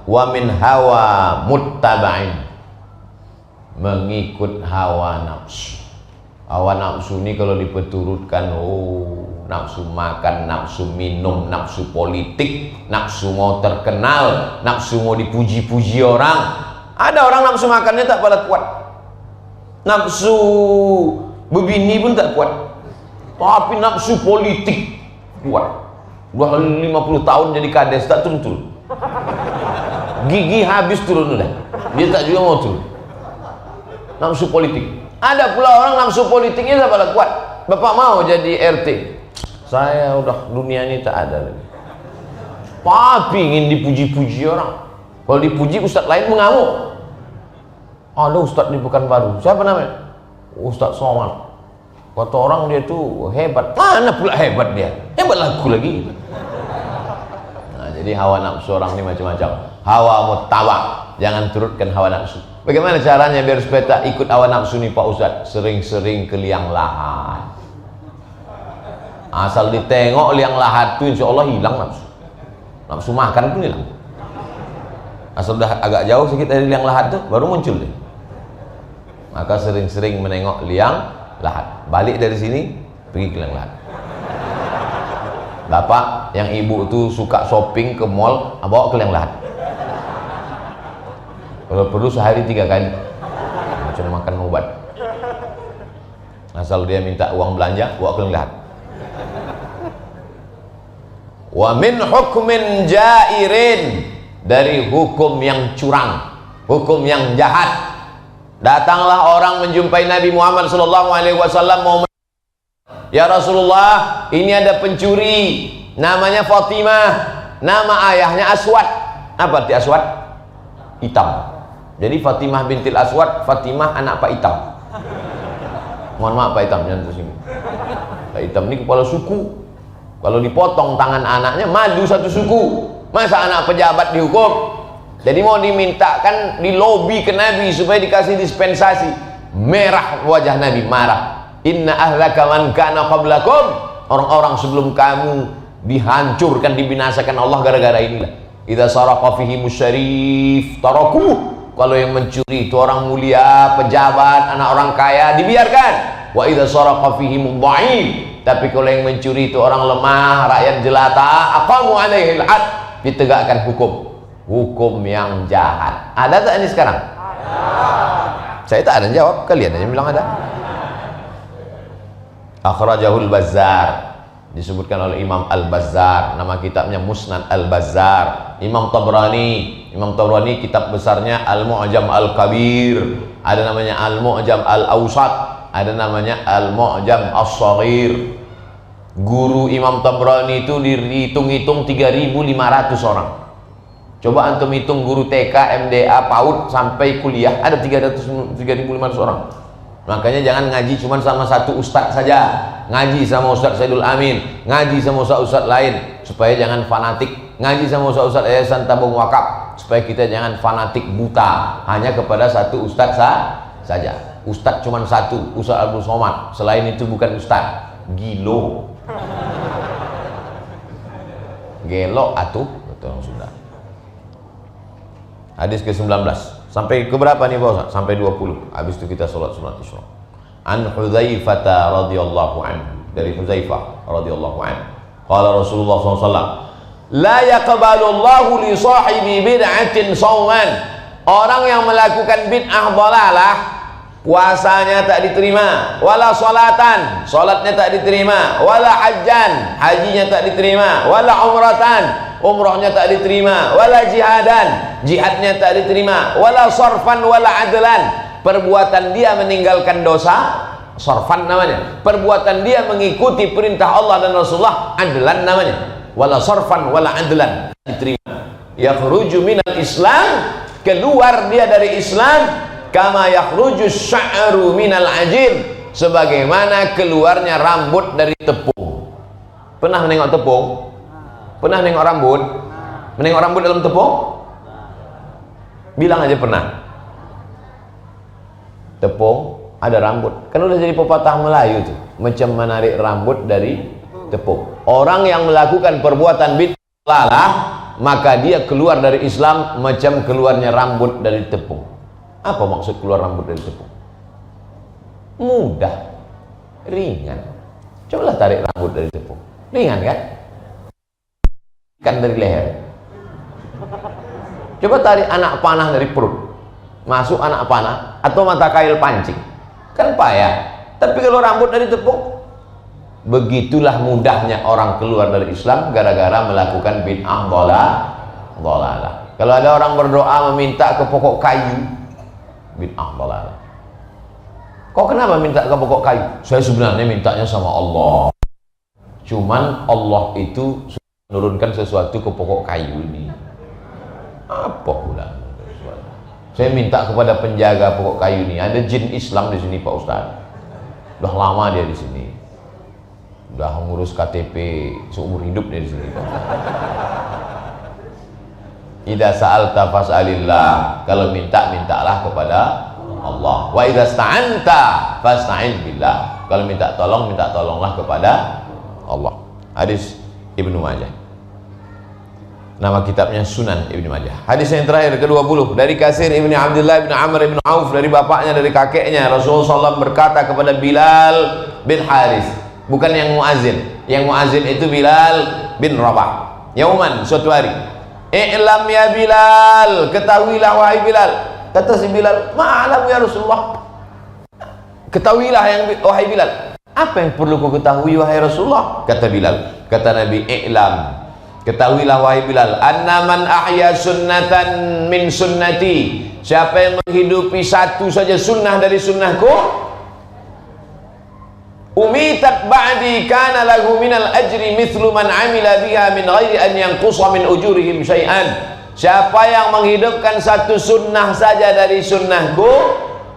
wa min hawa muttaba'in, mengikut hawa nafsu. Hawa nafsu ini kalau dipeturutkan, nafsu makan, nafsu minum, nafsu politik, nafsu mau terkenal, nafsu mau dipuji-puji orang. Ada orang nafsu makannya tak pala kuat, nafsu berbini pun tak kuat, tapi nafsu politik kuat. Udah 50 tahun jadi kades tak turun-turun, gigi habis turun udah, dia tak juga mau turun. Nafsu politik. Ada pula orang nafsu politiknya tak pala kuat. Bapak mau jadi RT, saya udah dunia ini tak ada lagi, tapi ingin dipuji-puji orang. Kalau dipuji ustadz lain mengamuk. Ada ustadz di Pekanbaru, siapa namanya? Ustadz Somad. Kata orang dia tuh hebat. Mana pula hebat dia? Hebat lagu lagi. Nah, jadi hawa nafsu orang ini macam-macam. Hawa muttawa, jangan turutkan hawa nafsu. Bagaimana caranya biar supaya tak ikut hawa nafsu nih Pak Ustadz? Sering-sering ke liang lahat. Asal ditengok liang lahat tuh insya Allah hilang nafsu. Nafsu makan pun hilang. Asal udah agak jauh sedikit dari liang lahat tuh baru muncul deh. Maka sering-sering menengok liang lahat. Balik dari sini pergi ke liang lahat. Bapak yang ibu tuh suka shopping ke mall, bawa ke liang lahat. Kalau perlu sehari 3 kali. Macam makan obat. Asal dia minta uang belanja, bawa ke liang lahat. Wa min hukmin jairin, dari hukum yang curang, hukum yang jahat. Datanglah orang menjumpai Nabi Muhammad SAW mau, ya Rasulullah, ini ada pencuri namanya Fatimah, nama ayahnya Aswad. Apa arti Aswad? Hitam. Jadi Fatimah bintil Aswad, Fatimah anak Pak Hitam. Mohon maaf Pak Hitam, jangan tersinggung. Pak Hitam ini kepala suku. Kalau dipotong tangan anaknya maju satu suku. Masa anak pejabat dihukum? Jadi mau dimintakan di lobi ke Nabi supaya dikasih dispensasi. Merah wajah Nabi, marah. Inna ahlaka man kana qablakum, orang-orang sebelum kamu dihancurkan, dibinasakan Allah gara-gara inilah. Idza saraqa fihi musyarif taraku, kalau yang mencuri itu orang mulia, pejabat, anak orang kaya, dibiarkan. Wa idza saraqa fihi mudha'if, tapi kalau yang mencuri itu orang lemah, rakyat jelata, aqamu alaihi al-had, ditegakkan hukum yang jahat. Ada tak ini sekarang? Ada. Saya tak ada jawab, kalian aja bilang ada. Akhrajahul Bazzar, disebutkan oleh Imam Al-Bazzar, nama kitabnya Musnad Al-Bazzar. Imam Tabrani kitab besarnya Al-Mu'jam Al-Kabir, ada namanya Al-Mu'jam Al-Awsat, ada namanya Al-Mu'jam As-Saghir. Guru Imam Tabrani itu dihitung-hitung 3.500 orang. Coba antum hitung guru TK, MDA, PAUD sampai kuliah, ada 3.500 orang. Makanya jangan ngaji cuma sama satu ustadz saja. Ngaji sama Ustadz Saidul Amin, ngaji sama ustadz lain, supaya jangan fanatik. Ngaji sama ustadz Yayasan Tabung Wakaf, supaya kita jangan fanatik buta hanya kepada satu ustadz saja. Ustadz cuma satu, Ustadz Abdul Somad. Selain itu bukan ustadz. Gilo. Gelo atuh, betul sudah. Hadis ke-19 sampai ke berapa nih Pak Ustaz? Sampai 20. Habis itu kita sholat sunat Isra. An Hudzaifah radhiyallahu anhu, dari Hudzaifah radhiyallahu anhu. Qala Rasulullah SAW, la yaqbalu Allahu li sahibi bid'atin shauman. Orang yang melakukan bid'ah dhalalah, puasanya tak diterima, wala salatan, salatnya tak diterima, wala hajjan, hajinya tak diterima, wala umratan, umrahnya tak diterima, wala jihadan, jihadnya tak diterima, wala sarfan wala adlan, perbuatan dia meninggalkan dosa, sarfan namanya, perbuatan dia mengikuti perintah Allah dan Rasulullah, adlan namanya, wala sarfan wala adlan, diterima. Yakhruju minal Islam, keluar dia dari Islam, kama yakhruju sya'ru minal ajin, sebagaimana keluarnya rambut dari tepung. Pernah menengok tepung? Pernah nengok rambut? Menengok rambut dalam tepung? Bilang aja pernah. Tepung ada rambut. Kan udah jadi pepatah Melayu tuh, macam menarik rambut dari tepung. Orang yang melakukan perbuatan bid'ah, maka dia keluar dari Islam macam keluarnya rambut dari tepung. Apa maksud keluar rambut dari tepung? Mudah, ringan. Cobalah tarik rambut dari tepung, ringan kan? Kan dari leher. Coba tarik anak panah dari perut, masuk anak panah atau mata kail pancing, kan payah. Tapi kalau rambut dari tepung, begitulah mudahnya orang keluar dari Islam gara-gara melakukan bid'ah dhalalah. Kalau ada orang berdoa meminta ke pokok kayu, bid'ah dhalalah. Kok kenapa minta ke pokok kayu? Saya sebenarnya mintanya sama Allah, cuman Allah itu menurunkan sesuatu ke pokok kayu ini. Apa pula? Saya minta kepada penjaga pokok kayu ini. Ada jin Islam di sini Pak Ustaz. Udah lama dia di sini. Udah ngurus KTP seumur hidup dia di sini Pak Ustaz. Idza sa'alta fas'alillah. Kalau minta, mintalah kepada Allah. Wa idza sta'anta fasta'in billah. Kalau minta tolonglah kepada Allah. Hadis Ibnu Majah. Nama kitabnya Sunan Ibnu Majah. Hadis yang terakhir ke-20 dari Katsir ibni Abdullah ibn Amr ibn Auf, dari bapaknya, dari kakeknya, Rasulullah SAW berkata kepada Bilal bin Haris, bukan yang muazin. Yang muazin itu Bilal bin Rabah. Yauman, suatu hari, i'lam ya Bilal, ketahuilah wahai Bilal. Kata si Bilal, ma'alam ya Rasulullah, ketahuilah yang wahai Bilal. Apa yang perlu kau ketahui wahai Rasulullah? Kata Bilal, kata Nabi, i'lam, ketahuilah wahai Bilal, anna man ahya sunnatan min sunnati, siapa yang menghidupi satu saja sunnah dari sunnahku, umitat ba'di kana lahu minal ajri mithlu man amila biha min ghairi an yanqusa min ujurihim syai'an. Siapa yang menghidupkan satu sunnah saja dari sunnahku,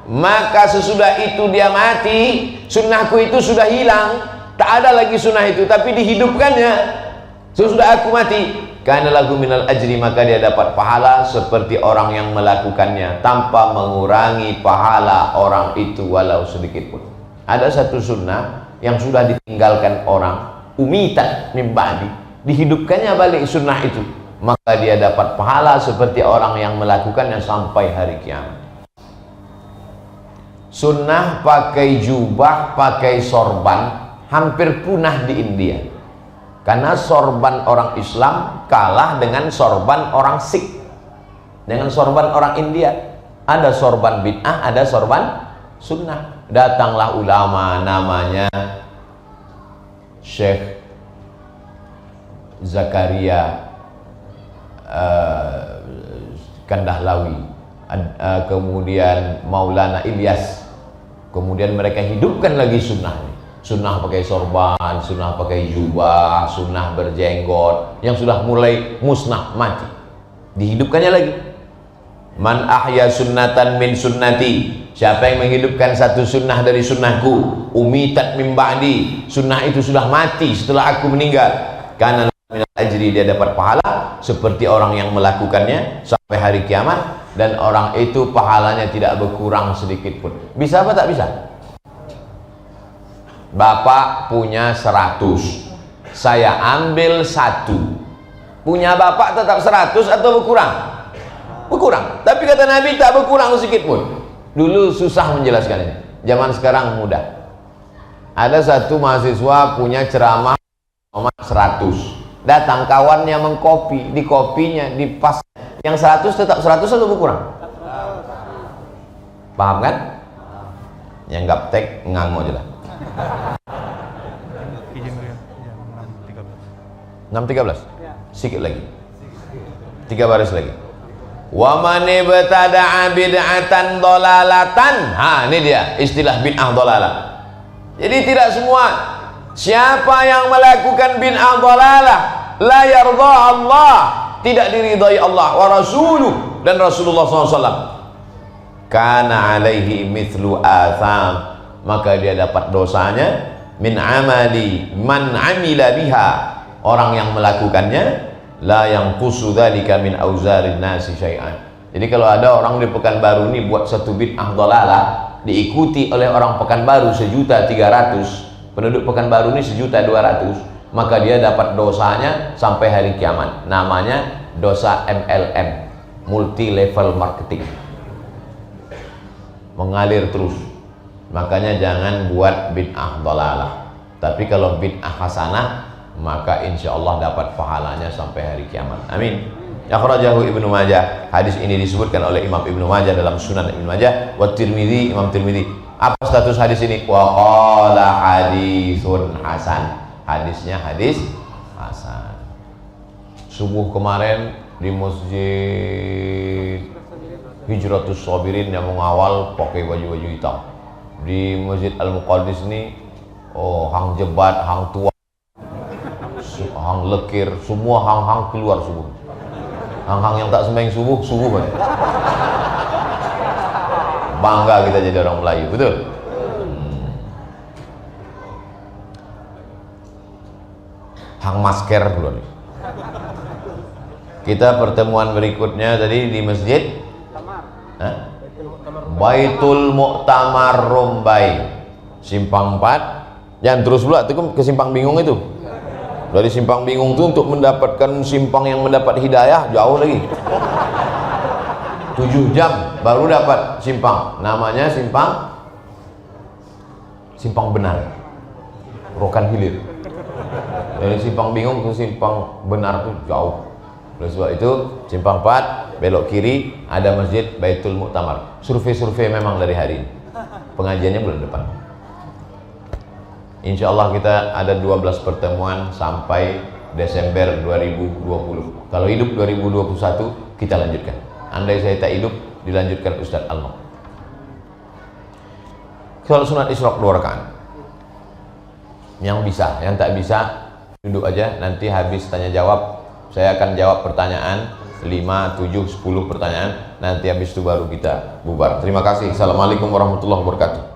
maka sesudah itu dia mati, sunnahku itu sudah hilang, tak ada lagi sunnah itu, tapi dihidupkannya sesudah aku mati, kana lahu minal ajri, maka dia dapat pahala seperti orang yang melakukannya tanpa mengurangi pahala orang itu walau sedikit pun. Ada satu sunnah yang sudah ditinggalkan orang, umitan min ba'di, dihidupkannya balik sunnah itu, maka dia dapat pahala seperti orang yang melakukannya sampai hari kiamat. Sunnah pakai jubah, pakai sorban hampir punah di India, karena sorban orang Islam kalah dengan sorban orang Sikh, dengan sorban orang India. Ada sorban bid'ah, ada sorban sunnah. Datanglah ulama namanya Syekh Zakaria Kandahlawi, kemudian Maulana Ilyas, kemudian mereka hidupkan lagi sunnah. Sunnah pakai sorban, sunnah pakai jubah, sunnah berjenggot yang sudah mulai musnah, mati, dihidupkannya lagi. Man ahya sunnatan min sunnati, siapa yang menghidupkan satu sunnah dari sunnahku, umitat min ba'di, sunnah itu sudah mati setelah aku meninggal, karena minal ajri, dia dapat pahala seperti orang yang melakukannya sampai hari kiamat, dan orang itu pahalanya tidak berkurang sedikit pun. Bisa apa tak bisa? Bapak punya 100, saya ambil 1, punya bapak tetap 100 atau berkurang? Berkurang. Tapi kata Nabi tak berkurang sedikit pun. Dulu susah menjelaskannya, zaman sekarang mudah. Ada satu mahasiswa punya ceramah nomor 100, datang kawannya mengkopi, di kopinya, di pas yang 100 tetap 100 atau berkurang? Paham kan? Yang gaptek ngango aja lah. 6.13, sedikit lagi, 3 baris lagi. Wa man ibtada'a bid'atan dhalalatan. Ha, ini dia istilah bid'ah dhalalah. Jadi tidak semua, siapa yang melakukan bid'ah dhalalah, la yarda Allah, tidak diridhai Allah wa rasuluh dan Rasulullah SAW, kana alaihi mithlu atham, maka dia dapat dosanya min amali man amila biha, orang yang melakukannya, la yang dzalika min auzarin nasi syai'an. Jadi kalau ada orang di Pekanbaru ini buat satu bid'ah dhalalah, diikuti oleh orang Pekanbaru 1.300.000, penduduk Pekanbaru ini 1.200.000, maka dia dapat dosanya sampai hari kiamat. Namanya dosa MLM, multi level marketing, mengalir terus. Makanya jangan buat bid'ah dhalalah. Tapi kalau bid'ah hasanah, maka insya Allah dapat pahalanya sampai hari kiamat. Amin. Akhrajahu Ibnu Majah. Hadis ini disebutkan oleh Imam Ibnu Majah dalam Sunan Ibnu Majah, wa Tirmidzi, Imam Tirmidzi. Apa status hadis ini? Wa qala haditsun hasan. Hadisnya hadis hasan. Subuh kemarin di Masjid Hijratus Sabirin yang mengawal pakai baju-baju hitam. Di Masjid Al-Muqaddis ini, hang jebat, hang tua, hang lekir, semua hang-hang keluar subuh. Hang-hang yang tak sembahyang subuh banget. Bangga kita jadi orang Melayu, betul? Hang masker keluar. Kita pertemuan berikutnya tadi di masjid Baitul Mu'tamar Rombai, Simpang 4. Jangan terus pula, itu ke Simpang Bingung itu. Dari simpang bingung tuh untuk mendapatkan simpang yang mendapat hidayah jauh lagi. 7 jam baru dapat simpang. Namanya simpang benar. Rokan Hilir. Dari simpang bingung ke simpang benar tuh jauh. Oleh sebab itu simpang 4 belok kiri ada masjid Baitul Muktamar. Survei memang dari hari ini. Pengajiannya bulan depan. Insya Allah kita ada 12 pertemuan sampai Desember 2020. Kalau hidup 2021 kita lanjutkan. Andai saya tak hidup, dilanjutkan Ustadz Alma. Kalau sunat Isyraq 2 rakaat. Yang bisa, yang tak bisa duduk aja. Nanti habis tanya jawab, saya akan jawab pertanyaan 5, 7, 10 pertanyaan. Nanti habis itu baru kita bubar. Terima kasih. Assalamualaikum warahmatullahi wabarakatuh.